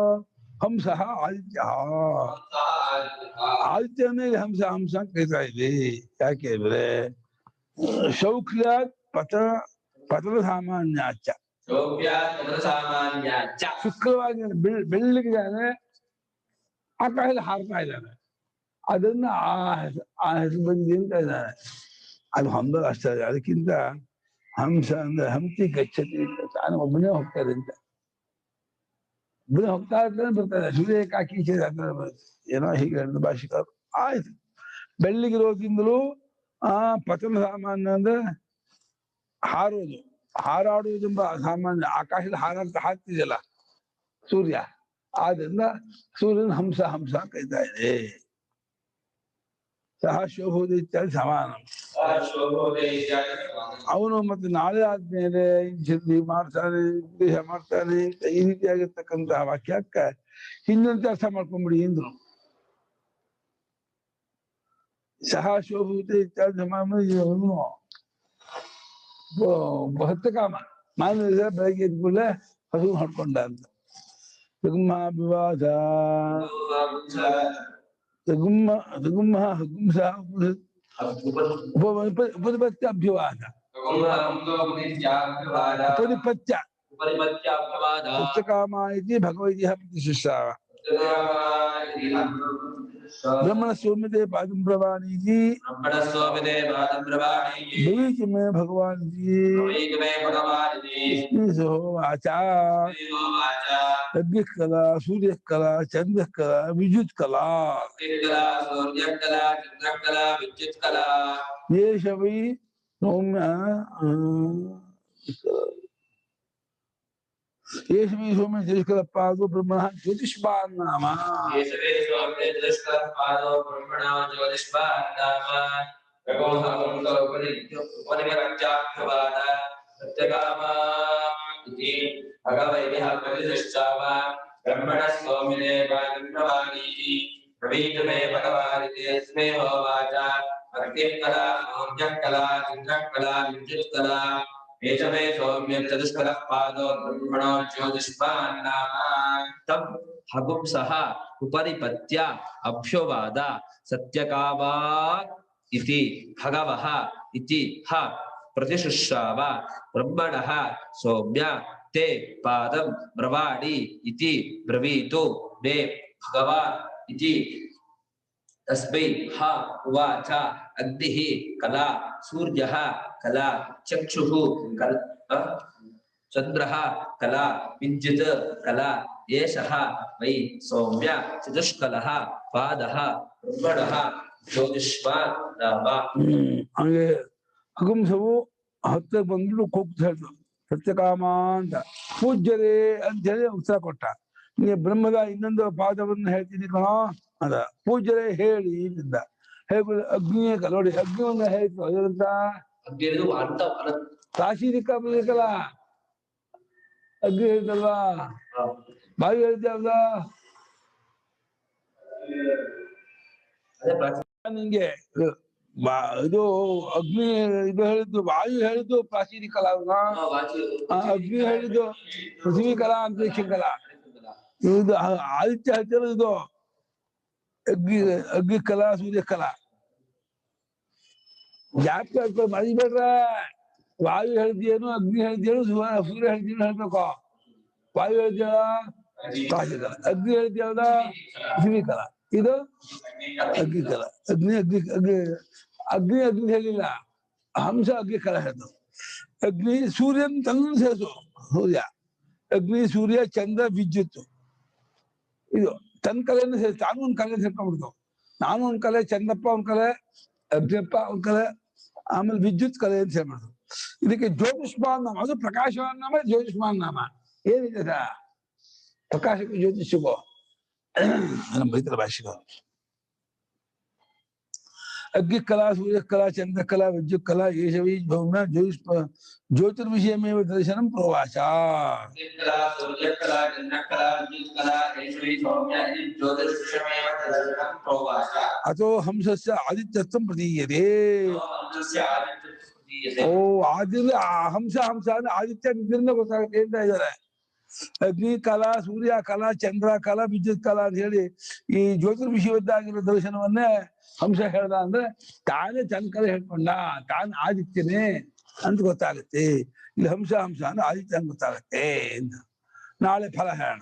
ಹಂಸ ಆದಿತ್ಯ. ಆದಿತ್ಯನೇ ಹಂಸ ಹಂಸ ಅಂತ ಕರಿತಾ ಇದ್ವಿ. ಯಾಕೆ ಅಂದ್ರೆ ಶೌಕ್ಯ ಪತನ ಸಾಮಾನ್ಯಾಚ, ಶುಕ್ರವಾಗಿ ಬೆಳ್ಳಿಗಿದ್ದಾನೆ, ಆಕಾಶದಲ್ಲಿ ಹಾರ್ತಾ ಇದ್ದಾನೆ, ಅದನ್ನ ಆ ಹೆಸರು ಬಂದಿ ಅಂತ ಇದ್ದಾನೆ. ಅದು ಹೊಂದೋದು ಅಷ್ಟೇ. ಅದಕ್ಕಿಂತ ಹಂಸ ಅಂದ್ರೆ ಹಂಸಿ ಗಚ್ಚತಿ, ತಾನು ಒಬ್ಬನೇ ಹೋಗ್ತಾರೆ ಅಂತ, ಒಬ್ಬನೇ ಹೋಗ್ತಾ ಇರ್ತಾನೆ ಬರ್ತಾರೆ. ಸೂರ್ಯ ಕಾಕಿ ಏನೋ ಹೀಗೆ ಹೇಳಿದ ಭಾಷಿಕರು. ಆಯ್ತು, ಬೆಳ್ಳಿಗಿರೋದ್ರಿಂದಲೂ ಪತನ ಸಾಮಾನ್ಯ ಅಂದ್ರೆ ಹಾರೋದು, ಹಾರಾಡುವುದೆಂಬ ಸಾಮಾನ್ಯ. ಆಕಾಶದ ಹಾರ್ತಿದೆಯಲ್ಲ ಸೂರ್ಯ, ಆದ್ರಿಂದ ಸೂರ್ಯನ ಹಂಸ ಹಂಸ ಕರೀತಾ ಇದೆ. ಸಹ ಶೋಭೋದ ಇತ್ಯಾದಿ ಸಮಾನ. ಅವನು ಮತ್ತೆ ನಾಳೆ ಆದ್ಮೇಲೆ ಇಂಥದ್ದು ಮಾಡ್ತಾನೆ, ದೇಹ ಮಾಡ್ತಾನೆ, ಈ ರೀತಿಯಾಗಿರ್ತಕ್ಕಂತಹ ವಾಕ್ಯಕ್ಕ ಹಿಂದಂತೆ ಅರ್ಥ ಮಾಡ್ಕೊಂಡ್ಬಿಡಿ ಎಂದ್ರು. ಸಹ ಶೋಭೂತ ಇತ್ಯಾದಿ ಸಮಾನ ಇವನು ಹೊತ್ತ ಕಾಮ. ಮಾನ ಬೆಳಗ್ಗೆ ಎದ್ದ ಕೂಡಲೇ ಹಸು ಹೊಡ್ಕೊಂಡ ಅಂತ. ಋಗುಮ್ಮ ವಿವಾದ ಋಗುಮ್ಮ ಋಗುಮ್ಮ ಹಗುಂಸ ಉಪನಿಪತ್ಯ ಅಭ್ಯವಾದ ಉಪನಿಪತ್ಯ ಕಾಮ ಇತಿ ಭಗವದ್ಯ ಪ್ರತಿಶಿಷ್ಟಾವ ಬ್ರಹ್ಮಣ ಸೌಮ್ಯತೆ ಪಾದಂ ಪ್ರವಾಣೀತಿ ಭವಿಷ್ಯ ಮೇ ಭಗವಾನ್ ವಾಚ ಅಗ್ನಿ ಕಲಾ, ಸೂರ್ಯ ಕಲಾ, ಚಂದ್ರ ಕಲಾ, ವಿದ್ಯುತ್ ಕಲಾ. ಏಷ ವೈ ಸೌಮ್ಯ ಏಷ ವೈ ಸೌಮ್ಯ ಜ್ಯೋತಿಷ್ಕಲ ಪಾದೋ ಬ್ರಹ್ಮಣ ಜ್ಯೋತಿಷ್ಮಾನ್ ನಾಮ. ಹಗುಂಸಃ ಉಪರಿಪತ್ಯ ಅಭ್ಯವಾದ ಸತ್ಯಕಾಮಾತ್ ಇತಿ ಭಗವಃ ಇತಿ ಹ ಪ್ರತಿಶುಶ್ರಾವ ಬ್ರಹ್ಮಣಃ ಸೌಮ್ಯ ತೇ ಪಾದಂ ಬ್ರವಾಣಿ ಇತಿ ಬ್ರವೀತು ಮೇ ಭಗವಾನ್ ಇತಿ ತಸ್ಮೈ ಹ ಉವಾಚ ಅಗ್ನಿಃ ಕಲಾ, ಸೂರ್ಯಃ ಕಲಾ, ಚಕ್ಷುಃ ಚಂದ್ರಃ ಕಲಾ, ವಿದ್ಯುತ್ ಕಲಾ. ಏಷಃ ವೈ ಸೌಮ್ಯ ಚತುಷ್ಕಲಃ ಪಾದಃ ಬ್ರಹ್ಮಣಃ ಜ್ಯೋತಿಷ್ಮಾನ್ ನಾಮ. ಹಂಗೆ ಹಗುಂಸವು ಹತ್ತಿರ ಬಂದ್ಬಿಟ್ಟು ಕೂಗ್ತಾ ಹೇಳ್ತು ಸತ್ಯಕಾಮ ಅಂತ. ಪೂಜ್ಯರೇ ಅಂತ ಹೇಳಿ ಉತ್ತರ ಕೊಟ್ಟ. ನೀ ಬ್ರಹ್ಮದ ಇನ್ನೊಂದು ಪಾದವನ್ನು ಹೇಳ್ತೀನಿ ಕಣೋ ಅದ. ಪೂಜ್ಯರೇ ಹೇಳಿ ಇಂದ ಹೇಳ್ಬಿಟ್ಟು ಅಗ್ನಿಯ ನೋಡಿ ಅಗ್ನಿಯನ್ನ ಹೇಳ್ತು ಅದರಂತ ರಾಶಿದಿಕ್ಕ ಬೇಕಲ್ಲ. ಅಗ್ನಿ ಹೇಳ್ತಲ್ವಾ, ಬಾಯಿ ಹೇಳ್ತೇವಲ್ಲ ನಿಂಗೆ. ಇದು ಅಗ್ನಿ ಇದು ಹೇಳಿದ್ದು, ವಾಯು ಹೇಳಿದ್ದು ಪ್ರಾಚೀನ ಕಲಾ, ಅಗ್ನಿ ಹೇಳಿದ್ದು ಪೃಥ್ವಿ ಕಲಾ, ಅಂತರಿಕ್ಷ ಕಲಾ. ಇದು ಆದಿತ್ಯ ಹೇಳ್ತಿರೋ ಇದು ಅಗ್ನಿ ಕಲಾ, ಸೂರ್ಯ ಕಲಾ. ಜ್ಞಾಪಕ ಮರಿಬೇಡ್ರ. ವಾಯು ಹೇಳ್ದೇನು, ಅಗ್ನಿ ಹೇಳ್ದೇನು, ಸೂರ್ಯ ಹೇಳ್ದೇನು ಹೇಳ್ಬೇಕು. ವಾಯು ಹೇಳ್ದೇಳ ಪ್ರಾಚೀನ ಕಲಾ, ಅಗ್ನಿ ಹೇಳ್ದೇಳ ಪೃಥ್ವಿ ಕಲಾ, ಇದು ಅಗ್ನಿ ಕಲಾ. ಅಗ್ನಿ ಅಗ್ನಿ ಅಗ್ನಿ ಅಗ್ನಿ ಹೇಳಿಲ್ಲ, ಹಂಸ ಅಗ್ನಿ ಕಲಾ ಹೇಳ್ತು. ಅಗ್ನಿ ಸೂರ್ಯನ್ ತನ್ನ ಸೇರಿಸು, ಸೂರ್ಯ, ಅಗ್ನಿ, ಸೂರ್ಯ, ಚಂದ್ರ, ವಿದ್ಯುತ್. ಇದು ತನ್ನ ಕಲೆಯನ್ನು ಸೇರಿ ತಾನು ಒಂದ್ ಕಲೆ ಸೇರ್ಕೊಂಡ್ಬಿಡ್ತು. ನಾನು ಒಂದ್ ಕಲೆ, ಚಂದ್ರಪ್ಪ ಒಂದ್ ಕಲೆ, ಅಗ್ನಿಯಪ್ಪ ಒಂದ್ ಕಲೆ, ಆಮೇಲೆ ವಿದ್ಯುತ್ ಕಲೆ ಅಂತ ಸೇರ್ಬಿಡ್ತು. ಇದಕ್ಕೆ ಜ್ಯೋತಿಷ್ಮಾನ್ ನಾಮ, ಅದು ಪ್ರಕಾಶವಾನ್ ನಾಮ, ಜ್ಯೋತಿಷ್ಮಾನ್ ನಾಮ. ಏನಿದೆ ಸರ್ ಪ್ರಕಾಶಕ್ಕೆ ಜ್ಯೋತಿಷಿಗೋ ನಮ್ಮ ರೈತರ ಭಾಷೆಗೋ. ಅಗ್ನಿಕಲಾ, ಸೂರ್ಯಕಲಾ, ಚಂದ್ರಕಲಾ, ವಿದ್ಯುತ್ಕಲಾ ಏಷವೈ ಭೌಮ್ಯ ಜ್ಯೋತಿರ್ವಿಷಯಮೇವ ದರ್ಶನಂ ಪ್ರೋವಾಚ. ಅಥೋ ಹಂಸಸ್ಯ ಆದಿತ್ಯತ್ವಂ ಪ್ರತೀಯತೆ. ಓ ಹಂಸ ಅಂದ್ರೆ ಆದಿತ್ಯ ನಿದ್ರಿಂದ ಗೊತ್ತಾಗುತ್ತೆ ಅಂತ ಇದ್ದಾರೆ. ಅಗ್ನಿ ಕಲಾ, ಸೂರ್ಯ ಕಲಾ, ಚಂದ್ರ ಕಲಾ, ವಿದ್ಯುತ್ ಕಲಾ ಅಂತ ಹೇಳಿ ಈ ಜ್ಯೋತಿರ್ವಿಷಯದ್ದಾಗಿರೋ ದರ್ಶನವನ್ನೇ ಹಂಸ ಹೇಳ್ದ. ಅಂದ್ರೆ ತಾನೇ ತನ್ನ ಕಲೆ ಹೇಳ್ಕೊಂಡ, ತಾನು ಆದಿತ್ಯನೇ ಅಂತ ಗೊತ್ತಾಗುತ್ತೆ. ಇಲ್ಲಿ ಹಂಸ ಅಂದ್ರೆ ಆದಿತ್ಯ ಅಂತ ಗೊತ್ತಾಗತ್ತೆ ಅಂತ. ನಾಳೆ ಫಲ ಹೇಳೋಣ.